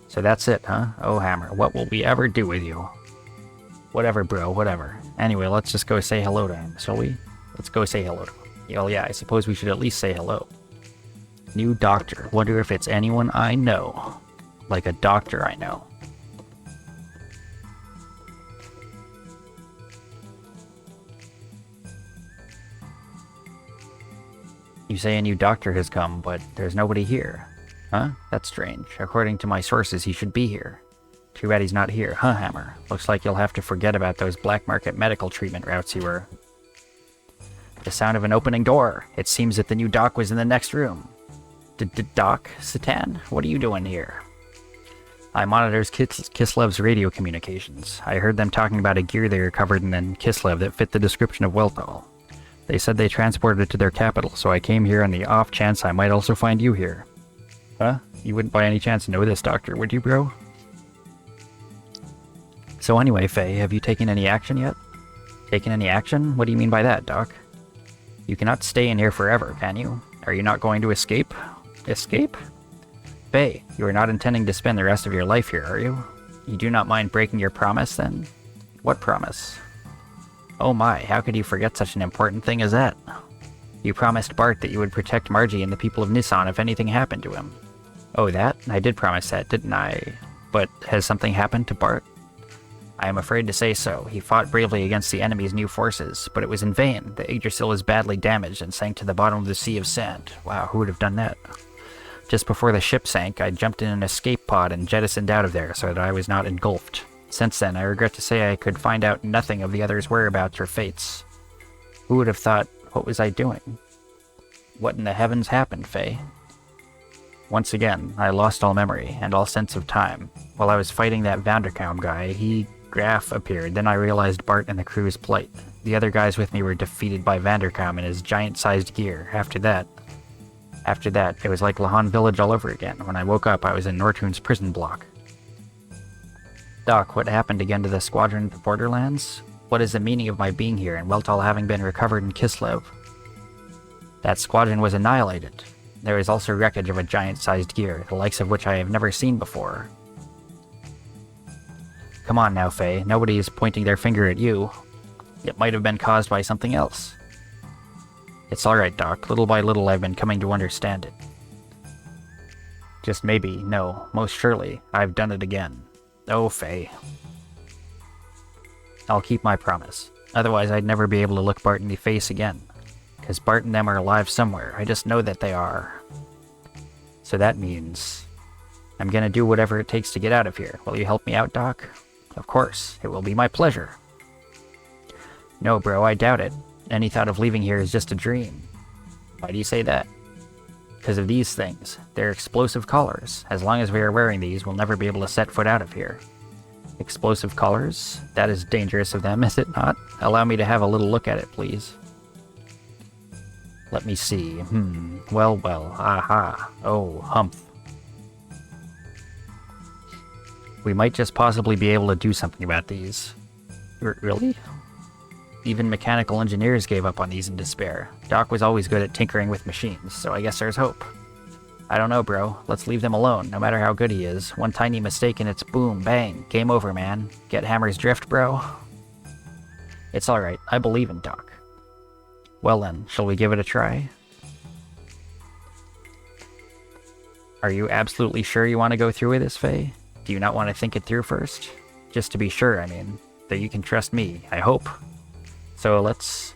Speaker 1: So that's it, huh? Oh, Hammer, what will we ever do with you? Whatever, bro, whatever. Anyway, let's just go say hello to him, shall we? Let's go say hello to him. Well, yeah, I suppose we should at least say hello. New doctor. Wonder if it's anyone I know. Like a doctor I know. You say a new doctor has come, but there's nobody here. Huh? That's strange. According to my sources, he should be here. Too bad he's not here, huh, Hammer? Looks like you'll have to forget about those black market medical treatment routes you were. The sound of an opening door. It seems that the new doc was in the next room. Doc? Satan? What are you doing here? I monitors Kislev's radio communications. I heard them talking about a gear they recovered in Kislev that fit the description of Welthal. They said they transported it to their capital, so I came here on the off chance I might also find you here. Huh? You wouldn't by any chance know this doctor, would you, bro? So anyway, Faye, have you taken any action yet? Taken any action? What do you mean by that, Doc? You cannot stay in here forever, can you? Are you not going to escape? Escape? Faye, you are not intending to spend the rest of your life here, are you? You do not mind breaking your promise, then? What promise? Oh my, how could you forget such an important thing as that? You promised Bart that you would protect Margie and the people of Nissan if anything happened to him. Oh, that? I did promise that, didn't I? But has something happened to Bart? I am afraid to say so. He fought bravely against the enemy's new forces, but it was in vain. The Yggdrasil was badly damaged and sank to the bottom of the sea of sand. Wow, who would have done that? Just before the ship sank, I jumped in an escape pod and jettisoned out of there so that I was not engulfed. Since then, I regret to say I could find out nothing of the others' whereabouts or fates. Who would have thought, what was I doing? What in the heavens happened, Faye? Once again, I lost all memory and all sense of time. While I was fighting that Vanderkaum guy, Graf appeared, then I realized Bart and the crew's plight. The other guys with me were defeated by Vanderkaum and his giant-sized gear. After that, it was like Lahan Village all over again. When I woke up, I was in Nortun's prison block. Doc, what happened again to the squadron of the Borderlands? What is the meaning of my being here and Weltall having been recovered in Kislev? That squadron was annihilated. There is also wreckage of a giant-sized gear, the likes of which I have never seen before. Come on now, Faye. Nobody is pointing their finger at you. It might have been caused by something else. It's alright, Doc. Little by little I've been coming to understand it. Just maybe, no, most surely, I've done it again. Oh, Faye. I'll keep my promise. Otherwise I'd never be able to look Bart in the face again. Because Bart and them are alive somewhere. I just know that they are. So that means I'm gonna do whatever it takes to get out of here. Will you help me out, Doc? Of course. It will be my pleasure. No, bro, I doubt it. Any thought of leaving here is just a dream. Why do you say that? Because of these things. They're explosive collars. As long as we are wearing these, we'll never be able to set foot out of here. Explosive collars? That is dangerous of them, is it not? Allow me to have a little look at it, please. Let me see. Well, aha. Oh, humph. We might just possibly be able to do something about these. Really? Even mechanical engineers gave up on these in despair. Doc was always good at tinkering with machines, so I guess there's hope. I don't know, bro. Let's leave them alone, no matter how good he is. One tiny mistake and it's boom, bang, game over, man. Get Hammer's drift, bro? It's alright. I believe in Doc. Well then, shall we give it a try? Are you absolutely sure you want to go through with this, Faye? Do you not want to think it through first? Just to be sure, I mean. That you can trust me, I hope. So let's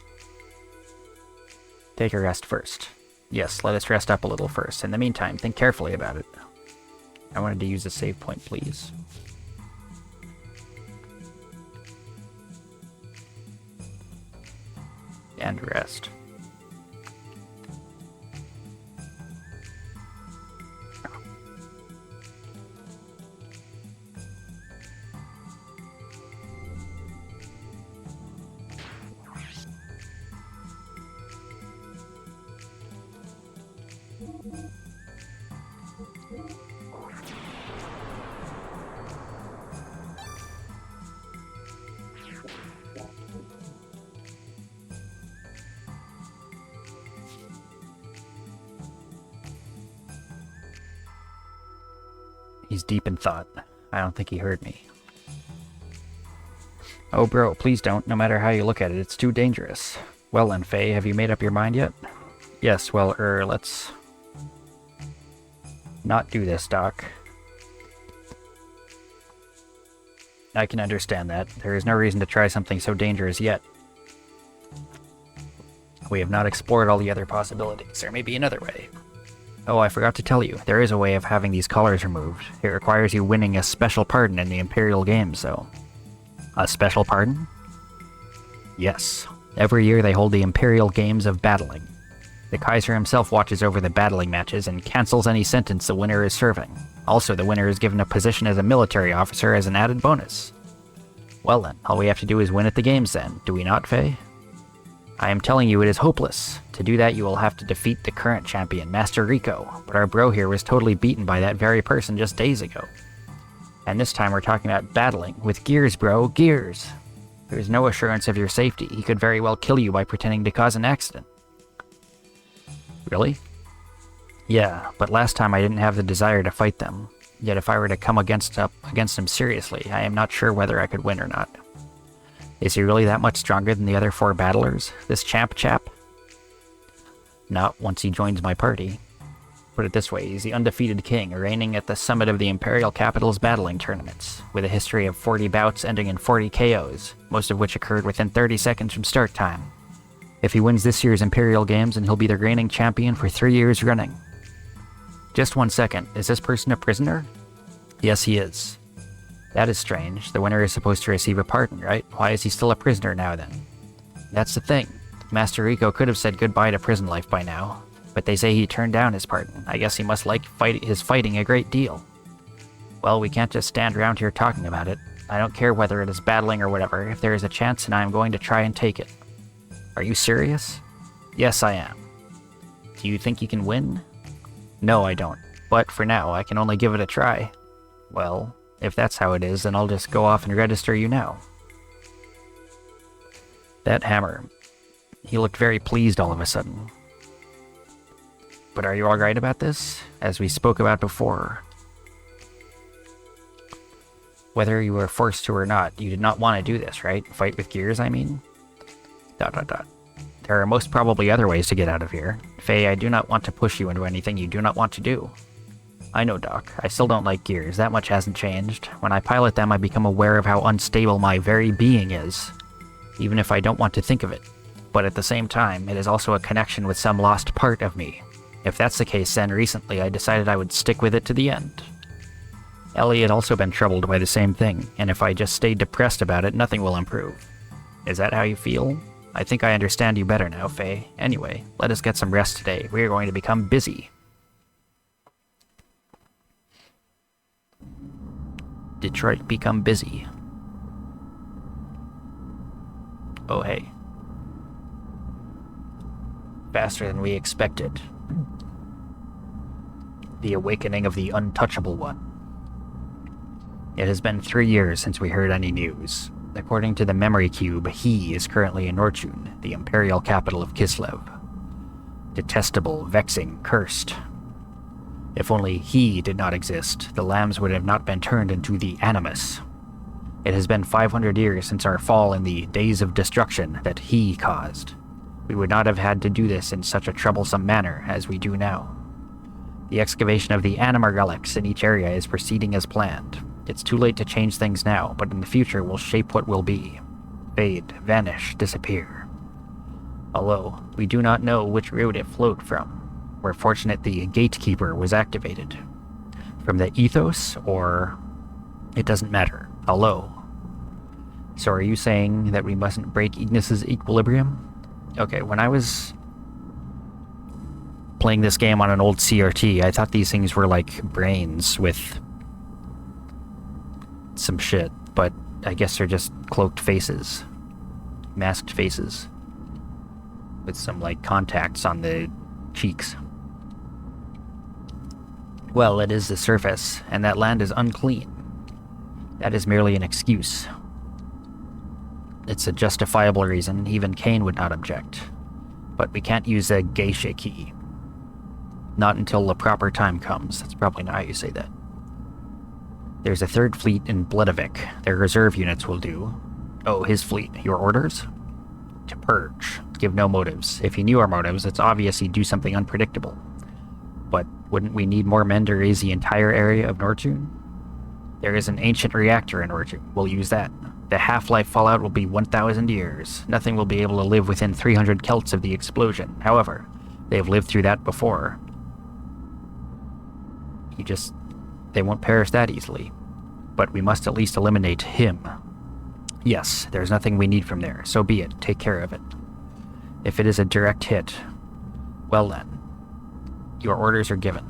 Speaker 1: take a rest first. Yes, let us rest up a little first. In the meantime, think carefully about it. I wanted to use a save point, please. And rest. He's deep in thought. I don't think he heard me. Oh bro, please don't. No matter how you look at it, it's too dangerous. Well then, Faye, have you made up your mind yet? Yes, well, let's not do this, Doc. I can understand that. There is no reason to try something so dangerous yet. We have not explored all the other possibilities. There may be another way. Oh, I forgot to tell you. There is a way of having these collars removed. It requires you winning a special pardon in the Imperial Games, though. A special pardon? Yes. Every year they hold the Imperial Games of Battling. The Kaiser himself watches over the battling matches and cancels any sentence the winner is serving. Also, the winner is given a position as a military officer as an added bonus. Well then, all we have to do is win at the games then, do we not, Faye? I am telling you it is hopeless. To do that you will have to defeat the current champion, Master Rico, but our bro here was totally beaten by that very person just days ago. And this time we're talking about battling, with gears, bro, gears. There's no assurance of your safety. He could very well kill you by pretending to cause an accident. Really? Yeah, but last time I didn't have the desire to fight them. Yet if I were to come against him seriously, I am not sure whether I could win or not. Is he really that much stronger than the other 4 battlers, this chap? Not once he joins my party. Put it this way, he's the undefeated king, reigning at the summit of the Imperial Capital's battling tournaments, with a history of 40 bouts ending in 40 KOs, most of which occurred within 30 seconds from start time. If he wins this year's Imperial Games, then he'll be the reigning champion for 3 years running. Just 1 second, is this person a prisoner? Yes, he is. That is strange. The winner is supposed to receive a pardon, right? Why is he still a prisoner now, then? That's the thing. Master Rico could have said goodbye to prison life by now, but they say he turned down his pardon. I guess he must like his fighting a great deal. Well, we can't just stand around here talking about it. I don't care whether it is battling or whatever. If there is a chance, then I am going to try and take it. Are you serious? Yes, I am. Do you think you can win? No, I don't. But for now, I can only give it a try. Well, if that's how it is, then I'll just go off and register you now. That hammer. He looked very pleased all of a sudden. But are you alright about this? As we spoke about before. Whether you were forced to or not, you did not want to do this, right? Fight with gears, I mean? ... There are most probably other ways to get out of here. Faye, I do not want to push you into anything you do not want to do. I know, Doc. I still don't like gears. That much hasn't changed. When I pilot them, I become aware of how unstable my very being is, even if I don't want to think of it. But at the same time, it is also a connection with some lost part of me. If that's the case, then recently I decided I would stick with it to the end. Ellie had also been troubled by the same thing, and if I just stayed depressed about it, nothing will improve. Is that how you feel? I think I understand you better now, Faye. Anyway, let us get some rest today. We are going to become busy. Detroit become busy. Oh hey. Faster than we expected. The awakening of the untouchable one. It has been 3 years since we heard any news. According to the memory cube, he is currently in Norchun, the imperial capital of Kislev. Detestable, vexing, cursed. If only he did not exist, the lambs would have not been turned into the Animus. It has been 500 years since our fall in the Days of Destruction that he caused. We would not have had to do this in such a troublesome manner as we do now. The excavation of the Anima relics in each area is proceeding as planned. It's too late to change things now, but in the future will shape what will be. Fade, vanish, disappear. Although, we do not know which route it flowed from. We're fortunate the Gatekeeper was activated. From the Ethos, or... It doesn't matter. Hello. So are you saying that we mustn't break Ignis's equilibrium? Okay, when I was playing this game on an old CRT, I thought these things were like brains with some shit, but I guess they're just cloaked faces. Masked faces. With some, like, contacts on the cheeks. Well, it is the surface, and that land is unclean. That is merely an excuse. It's a justifiable reason, even Cain would not object. But we can't use a geisha key. Not until the proper time comes. That's probably not how you say that. There's a third fleet in Bledavik. Their reserve units will do. Oh, his fleet. Your orders? To purge. Give no motives. If he knew our motives, it's obvious he'd do something unpredictable. But wouldn't we need more men to raise the entire area of Norchun? There is an ancient reactor in Norchun. We'll use that. The half-life fallout will be 1,000 years. Nothing will be able to live within 300 Celts of the explosion. However, they have lived through that before. They won't perish that easily. But we must at least eliminate him. Yes, there's nothing we need from there. So be it. Take care of it. If it is a direct hit, well then, your orders are given.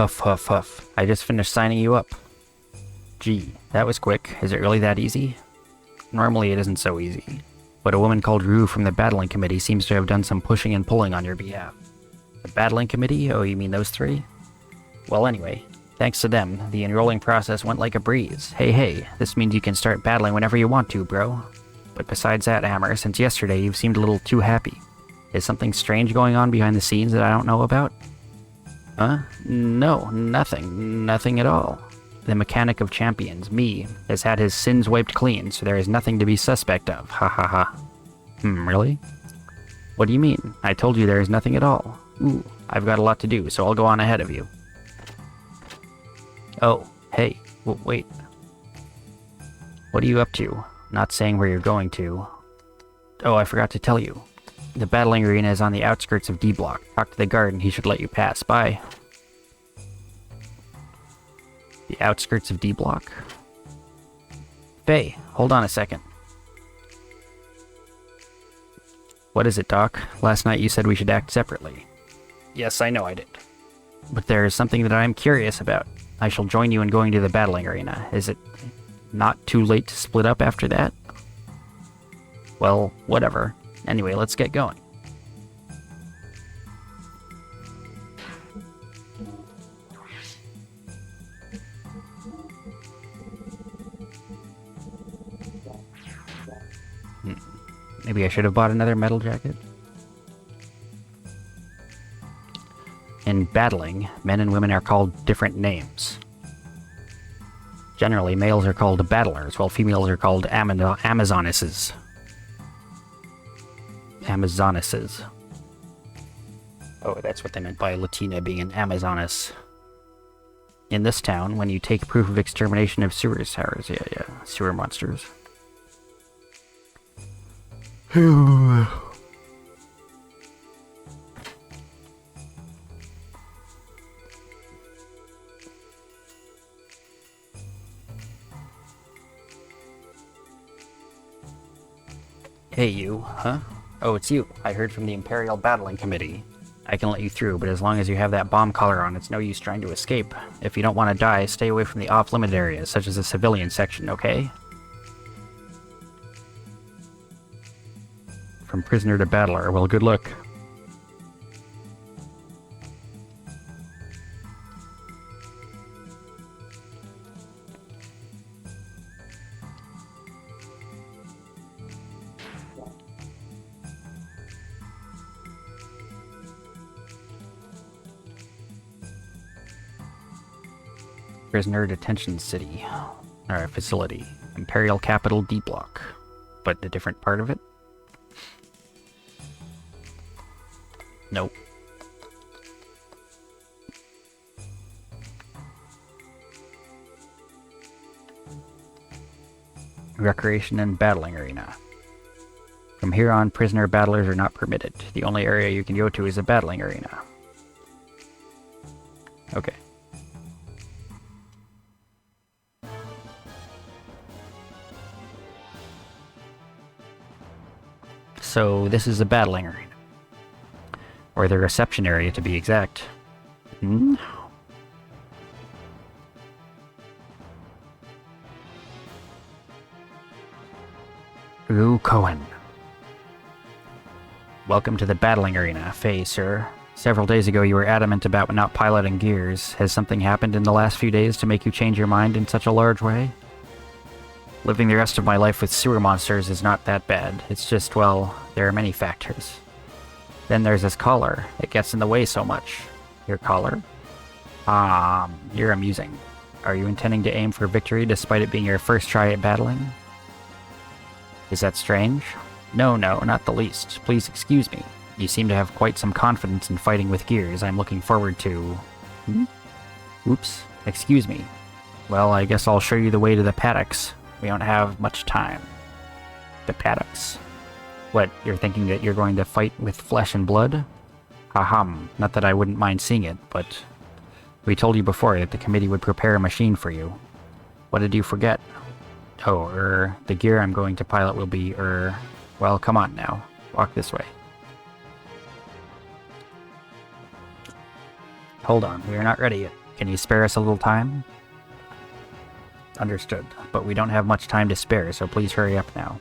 Speaker 1: Huff, huff, huff. I just finished signing you up. Gee, that was quick. Is it really that easy? Normally it isn't so easy. But a woman called Rue from the battling committee seems to have done some pushing and pulling on your behalf. The battling committee? Oh, you mean those three? Well, anyway, thanks to them, the enrolling process went like a breeze. Hey, this means you can start battling whenever you want to, bro. But besides that, Hammer, since yesterday you've seemed a little too happy. Is something strange going on behind the scenes that I don't know about? Huh? No, nothing. Nothing at all. The mechanic of champions, me, has had his sins wiped clean, so there is nothing to be suspect of. Ha ha ha. Really? What do you mean? I told you there is nothing at all. Ooh, I've got a lot to do, so I'll go on ahead of you. Oh, hey, wait. What are you up to? Not saying where you're going to. Oh, I forgot to tell you. The battling arena is on the outskirts of D Block. Talk to the guard and he should let you pass. Bye. The outskirts of D Block? Faye, hold on a second. What is it, Doc? Last night you said we should act separately. Yes, I know I did. But there is something that I am curious about. I shall join you in going to the battling arena. Is it not too late to split up after that? Well, whatever. Anyway, let's get going. Maybe I should have bought another metal jacket. In battling, men and women are called different names. Generally, males are called battlers, while females are called Amazonesses. Amazonesses. Oh, that's what they meant by Latina being an Amazonas. In this town, when you take proof of extermination of sewer towers, yeah, sewer monsters. Hey, you, huh? Oh, it's you. I heard from the Imperial Battling Committee. I can let you through, but as long as you have that bomb collar on, it's no use trying to escape. If you don't want to die, stay away from the off-limit areas, such as the civilian section, okay? From prisoner to battler. Well, good luck. Prisoner detention city. Or facility. Imperial capital D Block. But a different part of it? Nope. Recreation and battling arena. From here on, prisoner battlers are not permitted. The only area you can go to is a battling arena. Okay. So this is a battling arena. Or the reception area, to be exact. Hmm? Rue Cohen. Welcome to the battling arena, Faye, sir. Several days ago you were adamant about not piloting gears. Has something happened in the last few days to make you change your mind in such a large way? Living the rest of my life with sewer monsters is not that bad. It's just, well, there are many factors. Then there's this collar. It gets in the way so much. Your collar? You're amusing. Are you intending to aim for victory despite it being your first try at battling? Is that strange? No, not the least. Please excuse me. You seem to have quite some confidence in fighting with gears. I'm looking forward to... Oops. Excuse me. Well, I guess I'll show you the way to the paddocks. We don't have much time. The paddocks. What, you're thinking that you're going to fight with flesh and blood? Ahem, not that I wouldn't mind seeing it, but... We told you before that the committee would prepare a machine for you. What did you forget? Oh, the gear I'm going to pilot will be, well, come on now. Walk this way. Hold on, we are not ready yet. Can you spare us a little time? Understood, but we don't have much time to spare, so please hurry up now.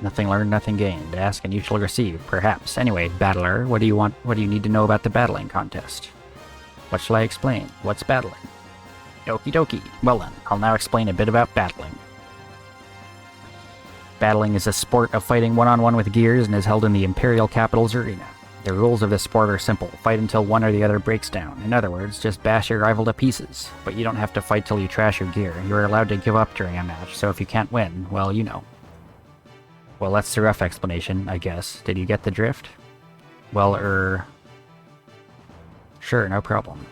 Speaker 1: Nothing learned, nothing gained. Ask and you shall receive, perhaps. Anyway, battler, what do you want? What do you need to know about the battling contest? What shall I explain? What's battling? Okie dokie. Well then, I'll now explain a bit about battling. Battling is a sport of fighting one-on-one with gears and is held in the Imperial Capital's arena. The rules of this sport are simple. Fight until one or the other breaks down. In other words, just bash your rival to pieces. But you don't have to fight till you trash your gear. You're allowed to give up during a match, so if you can't win, well, you know. Well, that's the rough explanation, I guess. Did you get the drift? Well, sure, no problem.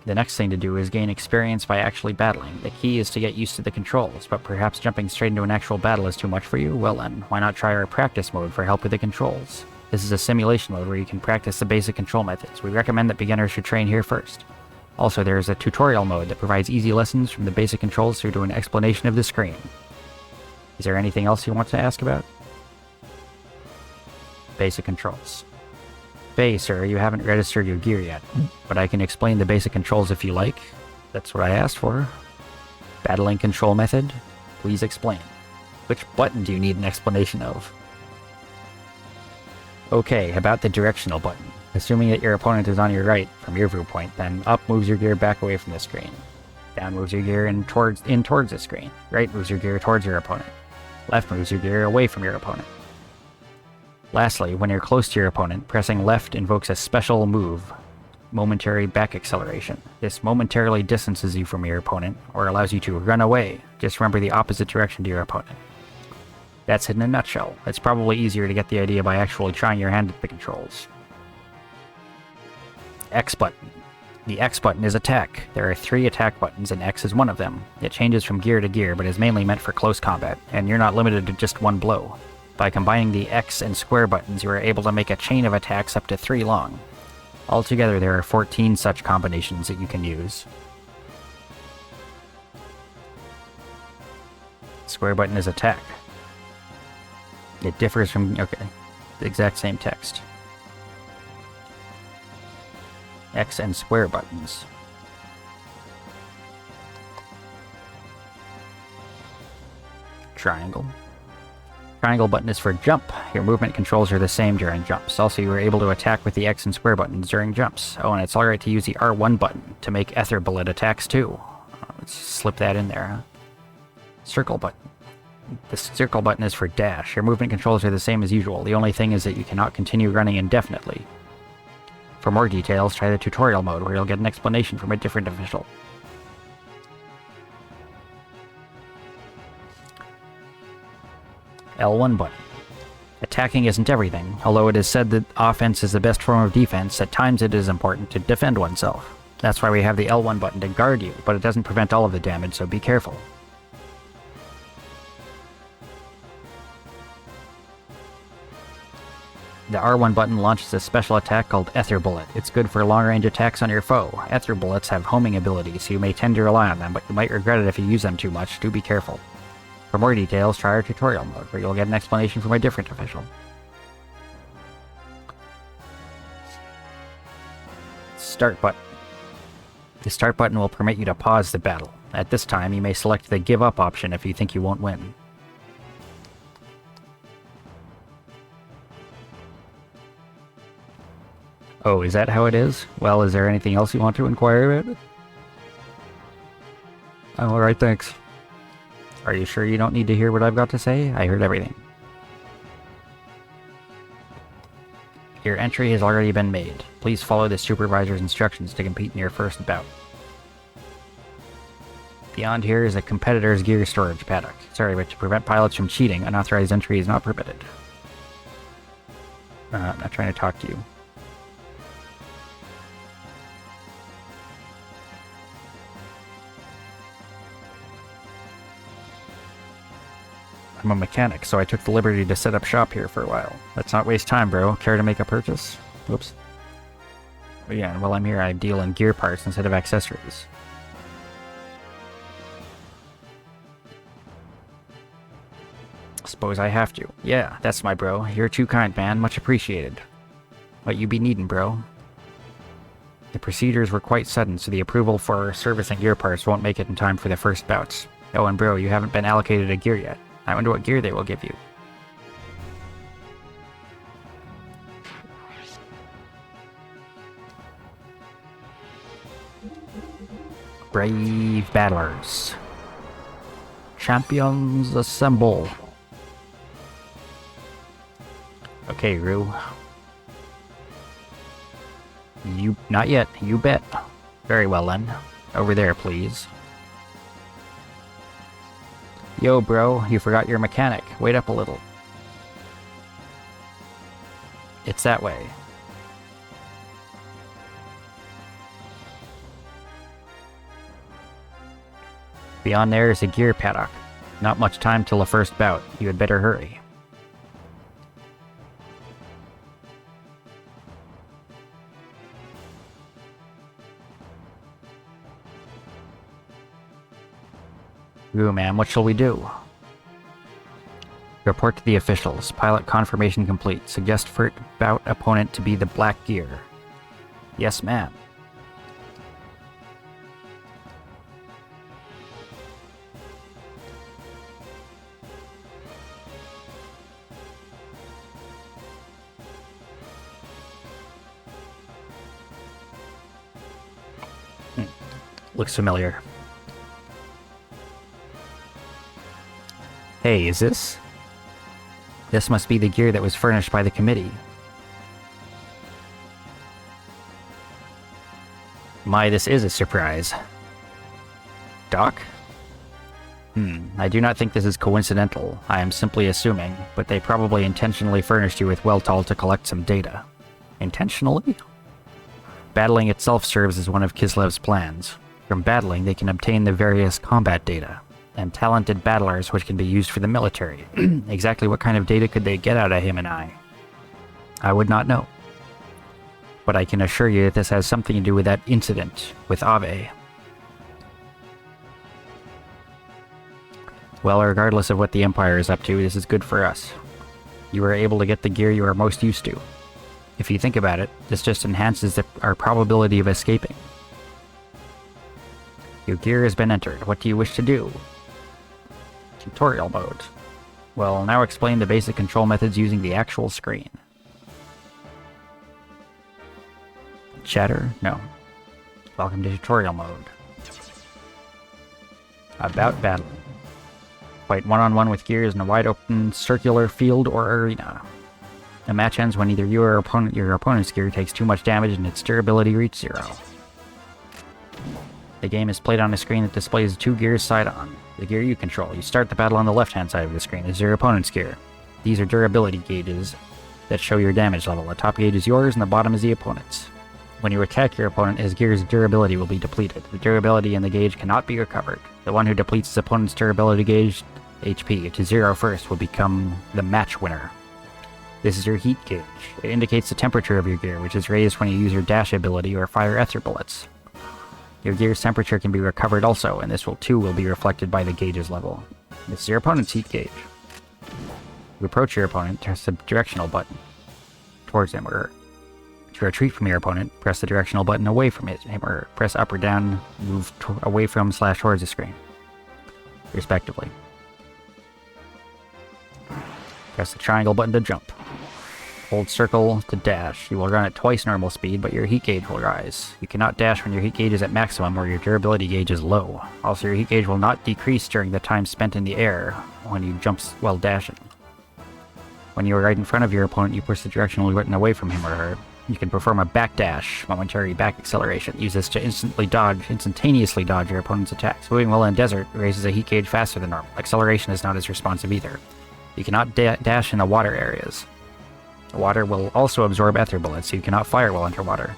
Speaker 1: The next thing to do is gain experience by actually battling. The key is to get used to the controls, but perhaps jumping straight into an actual battle is too much for you? Well then, why not try our practice mode for help with the controls? This is a simulation mode where you can practice the basic control methods. We recommend that beginners should train here first. Also, there is a tutorial mode that provides easy lessons from the basic controls through to an explanation of the screen. Is there anything else you want to ask about? Basic controls. Faye, sir, you haven't registered your gear yet, but I can explain the basic controls if you like. That's what I asked for. Battling control method? Please explain. Which button do you need an explanation of? Okay, about the directional button. Assuming that your opponent is on your right, from your viewpoint, then up moves your gear back away from the screen. Down moves your gear in towards the screen. Right moves your gear towards your opponent. Left moves your gear away from your opponent. Lastly, when you're close to your opponent, pressing left invokes a special move, momentary back acceleration. This momentarily distances you from your opponent, or allows you to run away. Just remember the opposite direction to your opponent. That's it in a nutshell. It's probably easier to get the idea by actually trying your hand at the controls. X button. The X button is attack. There are 3 attack buttons, and X is one of them. It changes from gear to gear, but is mainly meant for close combat, and you're not limited to just one blow. By combining the X and square buttons, you are able to make a chain of attacks up to 3 long. Altogether, there are 14 such combinations that you can use. Square button is attack. It differs from... okay, the exact same text. X and square buttons. Triangle. Triangle button is for jump. Your movement controls are the same during jumps. Also, you are able to attack with the X and square buttons during jumps. Oh, and it's alright to use the R1 button to make ether bullet attacks too. Let's slip that in there, huh? Circle button. The circle button is for dash. Your movement controls are the same as usual. The only thing is that you cannot continue running indefinitely. For more details, try the tutorial mode, where you'll get an explanation from a different official. L1 button. Attacking isn't everything. Although it is said that offense is the best form of defense, at times it is important to defend oneself. That's why we have the L1 button to guard you, but it doesn't prevent all of the damage, so be careful. The R1 button launches a special attack called Ether Bullet. It's good for long-range attacks on your foe. Ether Bullets have homing ability, so you may tend to rely on them, but you might regret it if you use them too much. Do be careful. For more details, try our tutorial mode, where you'll get an explanation from a different official. Start button. The start button will permit you to pause the battle. At this time, you may select the give up option if you think you won't win. Oh, is that how it is? Well, is there anything else you want to inquire about? Oh, alright, thanks. Are you sure you don't need to hear what I've got to say? I heard everything. Your entry has already been made. Please follow the supervisor's instructions to compete in your first bout. Beyond here is a competitor's gear storage paddock. Sorry, but to prevent pilots from cheating, unauthorized entry is not permitted. I'm not trying to talk to you. I'm a mechanic, so I took the liberty to set up shop here for a while. Let's not waste time, bro. Care to make a purchase? Whoops. But yeah, while I'm here, I deal in gear parts instead of accessories. Suppose I have to. Yeah, that's my bro. You're too kind, man. Much appreciated. What you be needin', bro? The procedures were quite sudden, so the approval for servicing gear parts won't make it in time for the first bouts. Oh, and bro, you haven't been allocated a gear yet. I wonder what gear they will give you. Brave battlers. Champions assemble. Okay, Rue. You... not yet. You bet. Very well, then. Over there, please. Yo, bro. You forgot your mechanic. Wait up a little. It's that way. Beyond there is a gear paddock. Not much time till the first bout. You had better hurry. Ooh, man, what shall we do? Report to the officials. Pilot confirmation complete. Suggest for bout opponent to be the black gear. Yes, ma'am. Looks familiar. Hey, is this? This must be the gear that was furnished by the committee. My, this is a surprise. Doc? I do not think this is coincidental. I am simply assuming, but they probably intentionally furnished you with Weltall to collect some data. Intentionally? Battling itself serves as one of Kislev's plans. From battling, they can obtain the various combat data, and talented battlers which can be used for the military. Exactly what kind of data could they get out of him and I? I would not know. But I can assure you that this has something to do with that incident with Ave. Well, regardless of what the Empire is up to, this is good for us. You are able to get the gear you are most used to. If you think about it, this just enhances our probability of escaping. Your gear has been entered. What do you wish to do? Tutorial mode. Well, now explain the basic control methods using the actual screen. Chatter? No. Welcome to tutorial mode. About battle. Fight one-on-one with gears in a wide-open circular field or arena. The match ends when either you or your opponent's gear takes too much damage and its durability reaches 0. The game is played on a screen that displays 2 gears side-on. The gear you control. You start the battle on the left-hand side of the screen as your opponent's gear. These are durability gauges that show your damage level. The top gauge is yours and the bottom is the opponent's. When you attack your opponent, his gear's durability will be depleted. The durability in the gauge cannot be recovered. The one who depletes his opponent's durability gauge HP to 0 first will become the match winner. This is your heat gauge. It indicates the temperature of your gear, which is raised when you use your dash ability or fire ether bullets. Your gear's temperature can be recovered also, and this will be reflected by the gauge's level. This is your opponent's heat gauge. You approach your opponent, press the directional button towards him or her. To retreat from your opponent, press the directional button away from him or her. Press up or down, move away from / towards the screen, respectively. Press the triangle button to jump. Hold circle to dash. You will run at twice normal speed, but your heat gauge will rise. You cannot dash when your heat gauge is at maximum or your durability gauge is low. Also, your heat gauge will not decrease during the time spent in the air when you jump while dashing. When you are right in front of your opponent, you push the directional button away from him or her. You can perform a backdash, momentary back acceleration. Use this to instantaneously dodge your opponent's attacks. Moving while in desert raises a heat gauge faster than normal. Acceleration is not as responsive either. You cannot dash in the water areas. The water will also absorb ether bullets, so you cannot fire while underwater.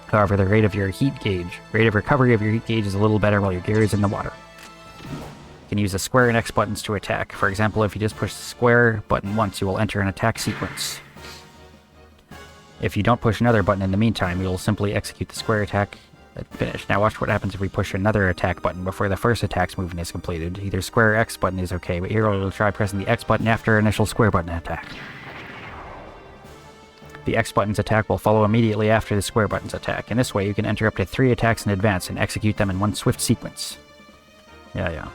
Speaker 1: However, the rate of recovery of your heat gauge is a little better while your gear is in the water. You can use the square and X buttons to attack. For example, if you just push the square button once, you will enter an attack sequence. If you don't push another button in the meantime, you will simply execute the square attack Finished. Now watch what happens if we push another attack button before the first attack's movement is completed. Either square or X button is okay, but here we'll try pressing the X button after initial square button attack. The X button's attack will follow immediately after the square button's attack. In this way, you can enter up to 3 attacks in advance and execute them in one swift sequence. Yeah.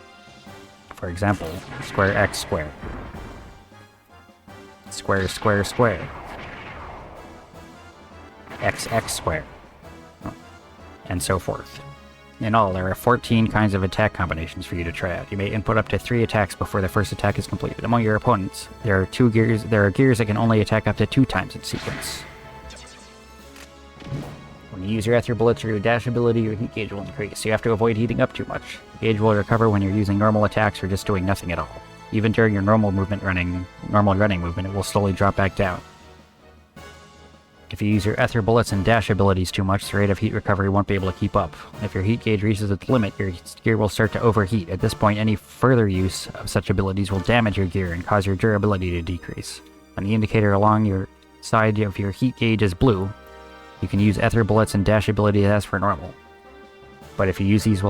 Speaker 1: For example, square X square. Square square square. XX square. And so forth. In all, there are 14 kinds of attack combinations for you to try out. You may input up to 3 attacks before the first attack is completed. Among your opponents, there are gears that can only attack up to 2 times in sequence. When you use your Ether Bullets or your dash ability, your heat gauge will increase. You have to avoid heating up too much. The gauge will recover when you're using normal attacks or just doing nothing at all. Even during your normal running movement, it will slowly drop back down. If you use your Ether Bullets and dash abilities too much, the rate of heat recovery won't be able to keep up. If your heat gauge reaches its limit, your gear will start to overheat. At this point, any further use of such abilities will damage your gear and cause your durability to decrease. When the indicator along your side of your heat gauge is blue, you can use Ether Bullets and dash abilities as per normal. But if you use these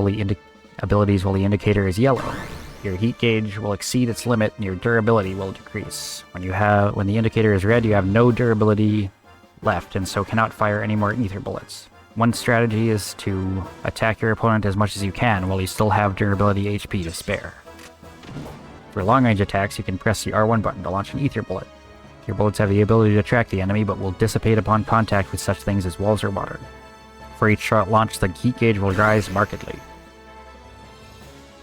Speaker 1: abilities while the indicator is yellow, your heat gauge will exceed its limit and your durability will decrease. When the indicator is red, you have no durability left, and so cannot fire any more Ether Bullets. One strategy is to attack your opponent as much as you can while you still have durability HP to spare. For long-range attacks, you can press the R1 button to launch an Ether Bullet. Your bullets have the ability to track the enemy, but will dissipate upon contact with such things as walls or water. For each shot launched, the heat gauge will rise markedly.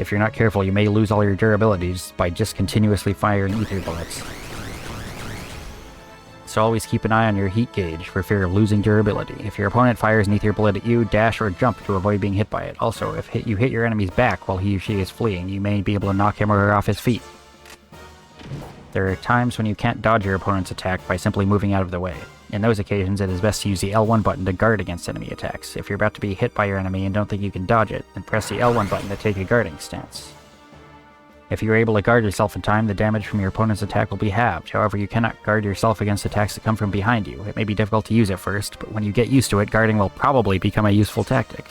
Speaker 1: If you're not careful, you may lose all your durabilities by just continuously firing Ether Bullets. So always keep an eye on your heat gauge for fear of losing durability. If your opponent fires an Ether Bullet at you, dash or jump to avoid being hit by it. Also, if you hit your enemy's back while he or she is fleeing, you may be able to knock him or her off his feet. There are times when you can't dodge your opponent's attack by simply moving out of the way. In those occasions, it is best to use the L1 button to guard against enemy attacks. If you're about to be hit by your enemy and don't think you can dodge it, then press the L1 button to take a guarding stance. If you are able to guard yourself in time, the damage from your opponent's attack will be halved. However, you cannot guard yourself against attacks that come from behind you. It may be difficult to use at first, but when you get used to it, guarding will probably become a useful tactic.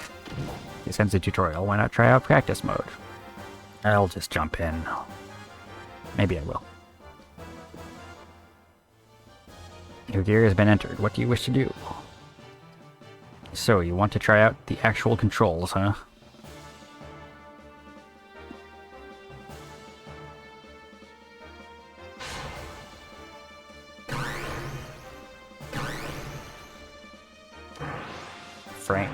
Speaker 1: This ends the tutorial. Why not try out practice mode? I'll just jump in. Maybe I will. Your gear has been entered. What do you wish to do? So, you want to try out the actual controls, huh? Frame.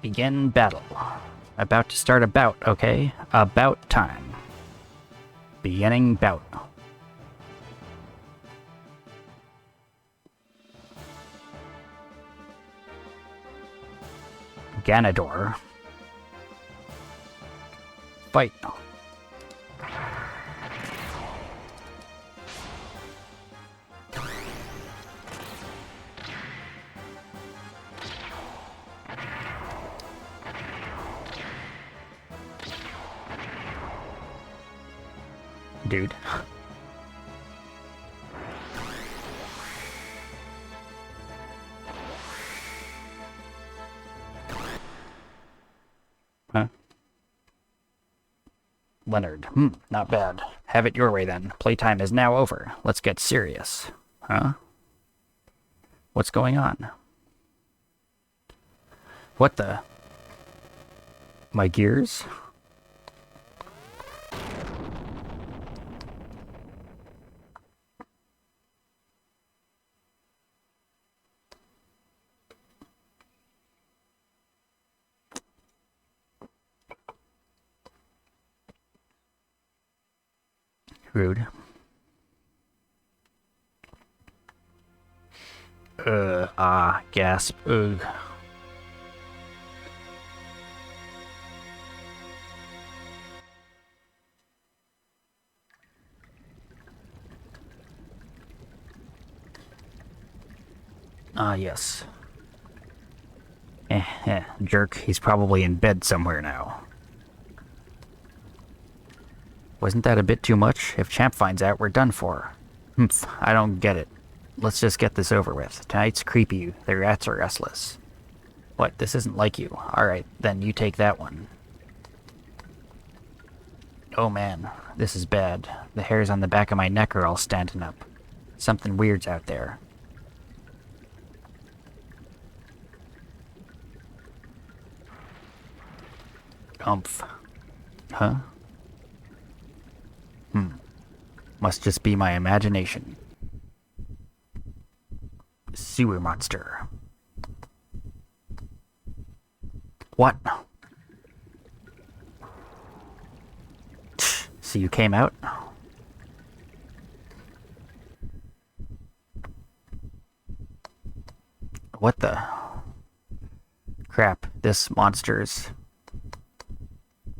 Speaker 1: Begin battle. About to start a bout, okay? About time. Beginning bout. Ganador. Fight. Dude. Huh? Leonard. Not bad. Have it your way then. Playtime is now over. Let's get serious. Huh? What's going on? What the? My gears? Rude. Gasp. Ugh. Yes. Jerk. He's probably in bed somewhere now. Wasn't that a bit too much? If Champ finds out, we're done for. Humph, I don't get it. Let's just get this over with. Tonight's creepy. The rats are restless. What, this isn't like you. Alright, then you take that one. Oh man, this is bad. The hairs on the back of my neck are all standing up. Something weird's out there. Umph. Huh? Must just be my imagination. Sewer monster. What? So you came out? What the? Crap, this monster's...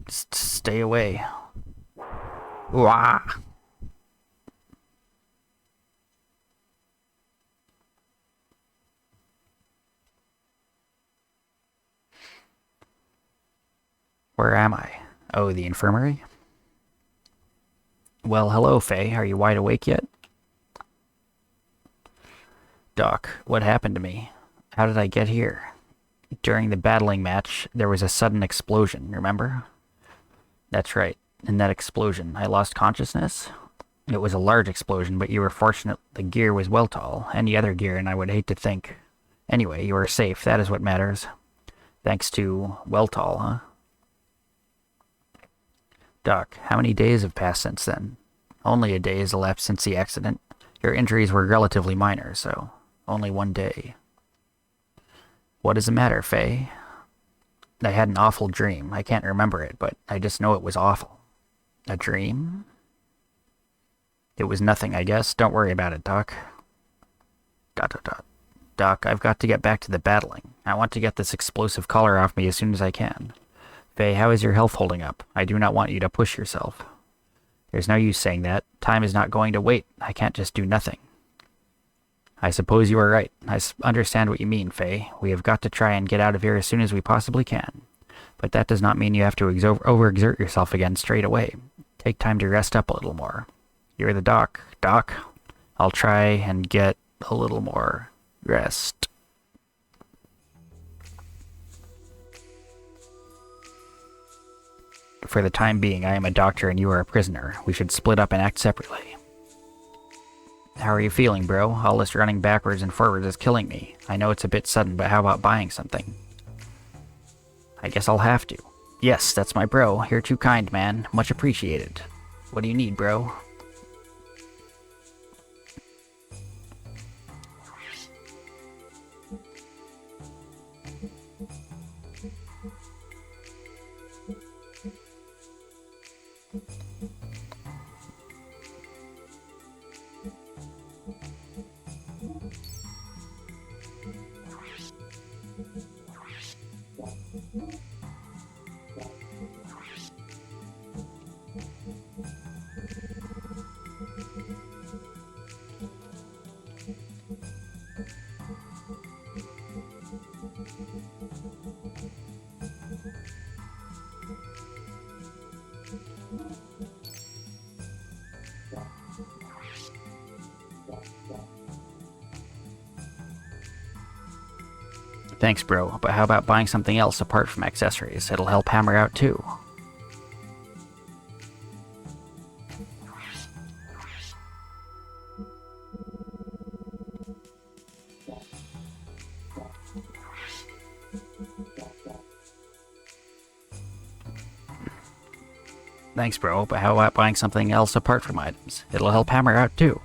Speaker 1: Stay away. Wah! Where am I? Oh, the infirmary? Well, hello, Faye. Are you wide awake yet? Doc, what happened to me? How did I get here? During the battling match, there was a sudden explosion, remember? That's right. In that explosion, I lost consciousness? It was a large explosion, but you were fortunate the gear was well tall. Any other gear, and I would hate to think. Anyway, you were safe. That is what matters. Thanks to Weltall, huh? Doc, how many days have passed since then? Only a day has elapsed since the accident. Your injuries were relatively minor, so only 1 day. What is the matter, Faye? I had an awful dream. I can't remember it, but I just know it was awful. A dream? It was nothing, I guess. Don't worry about it, Doc. ... Doc, I've got to get back to the battling. I want to get this explosive collar off me as soon as I can. Faye, how is your health holding up? I do not want you to push yourself. There's no use saying that. Time is not going to wait. I can't just do nothing. I suppose you are right. I understand what you mean, Faye. We have got to try and get out of here as soon as we possibly can. But that does not mean you have to overexert yourself again straight away. Take time to rest up a little more. You're the doc. Doc, I'll try and get a little more rest. For the time being, I am a doctor and you are a prisoner. We should split up and act separately. How are you feeling, bro? All this running backwards and forwards is killing me. I know it's a bit sudden, but how about buying something? I guess I'll have to. Yes, that's my bro. You're too kind, man. Much appreciated. What do you need, bro? Thanks, bro, but how about buying something else apart from accessories? It'll help Hammer out, too. Thanks, bro, but how about buying something else apart from items? It'll help Hammer out, too.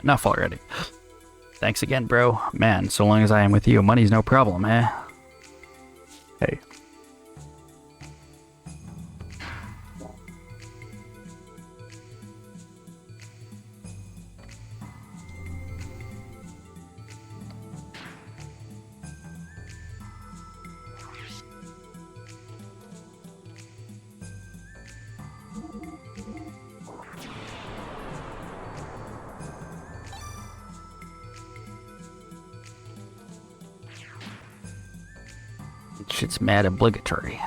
Speaker 1: Enough already. Thanks again, bro. Man, so long as I am with you, money's no problem, eh? Hey. Shit's mad obligatory.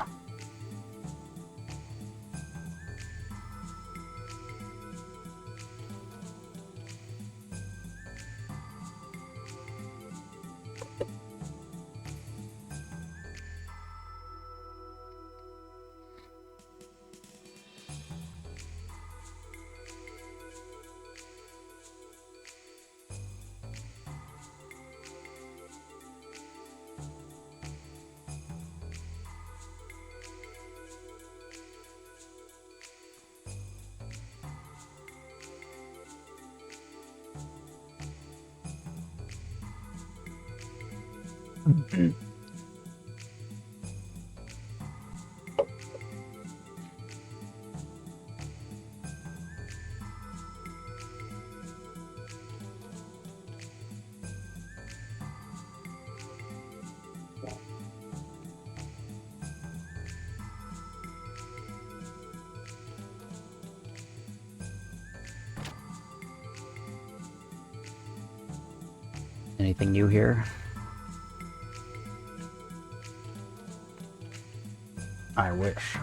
Speaker 1: Anything new here? I wish.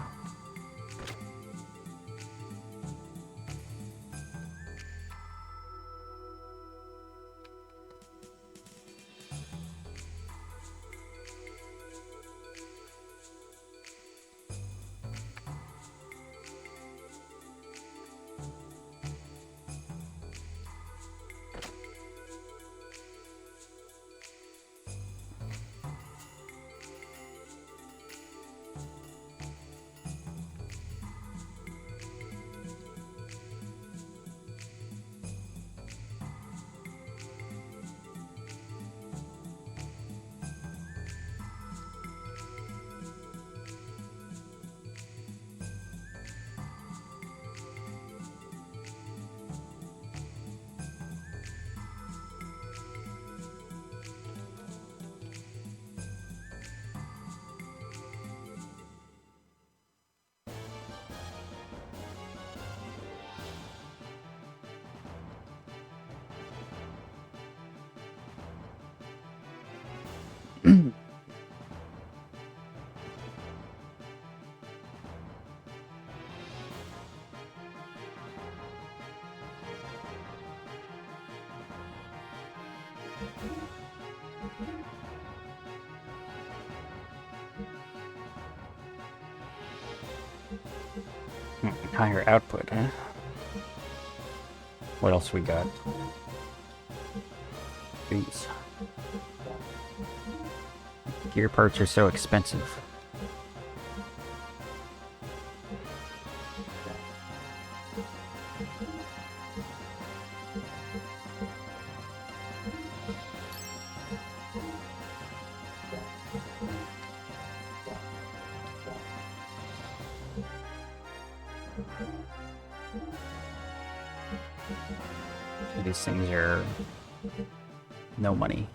Speaker 1: Higher output, huh? What else we got? These. Gear parts are so expensive. These things are no money.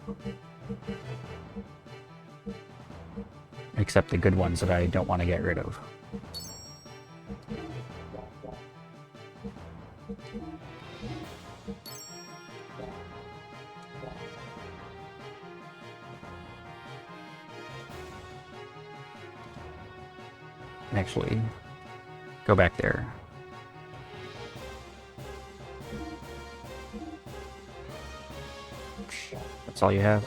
Speaker 1: Except the good ones that I don't want to get rid of. Actually, go back there. That's all you have?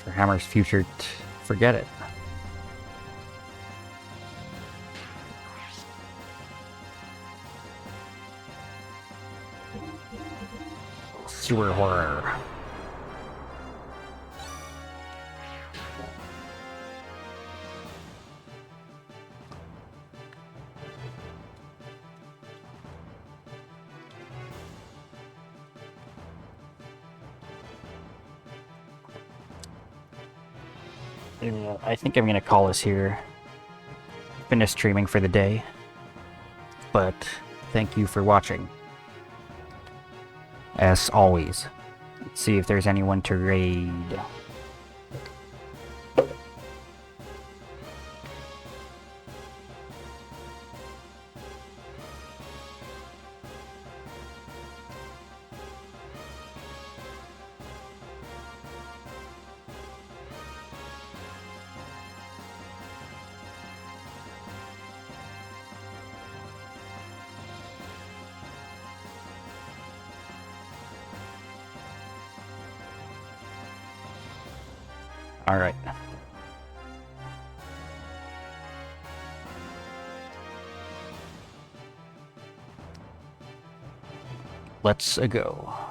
Speaker 1: For Hammer's future, forget it. Sewer horror. Yeah, I think I'm gonna call this here. Finish streaming for the day. But thank you for watching. As always, let's see if there's anyone to raid. Alright. Let's go.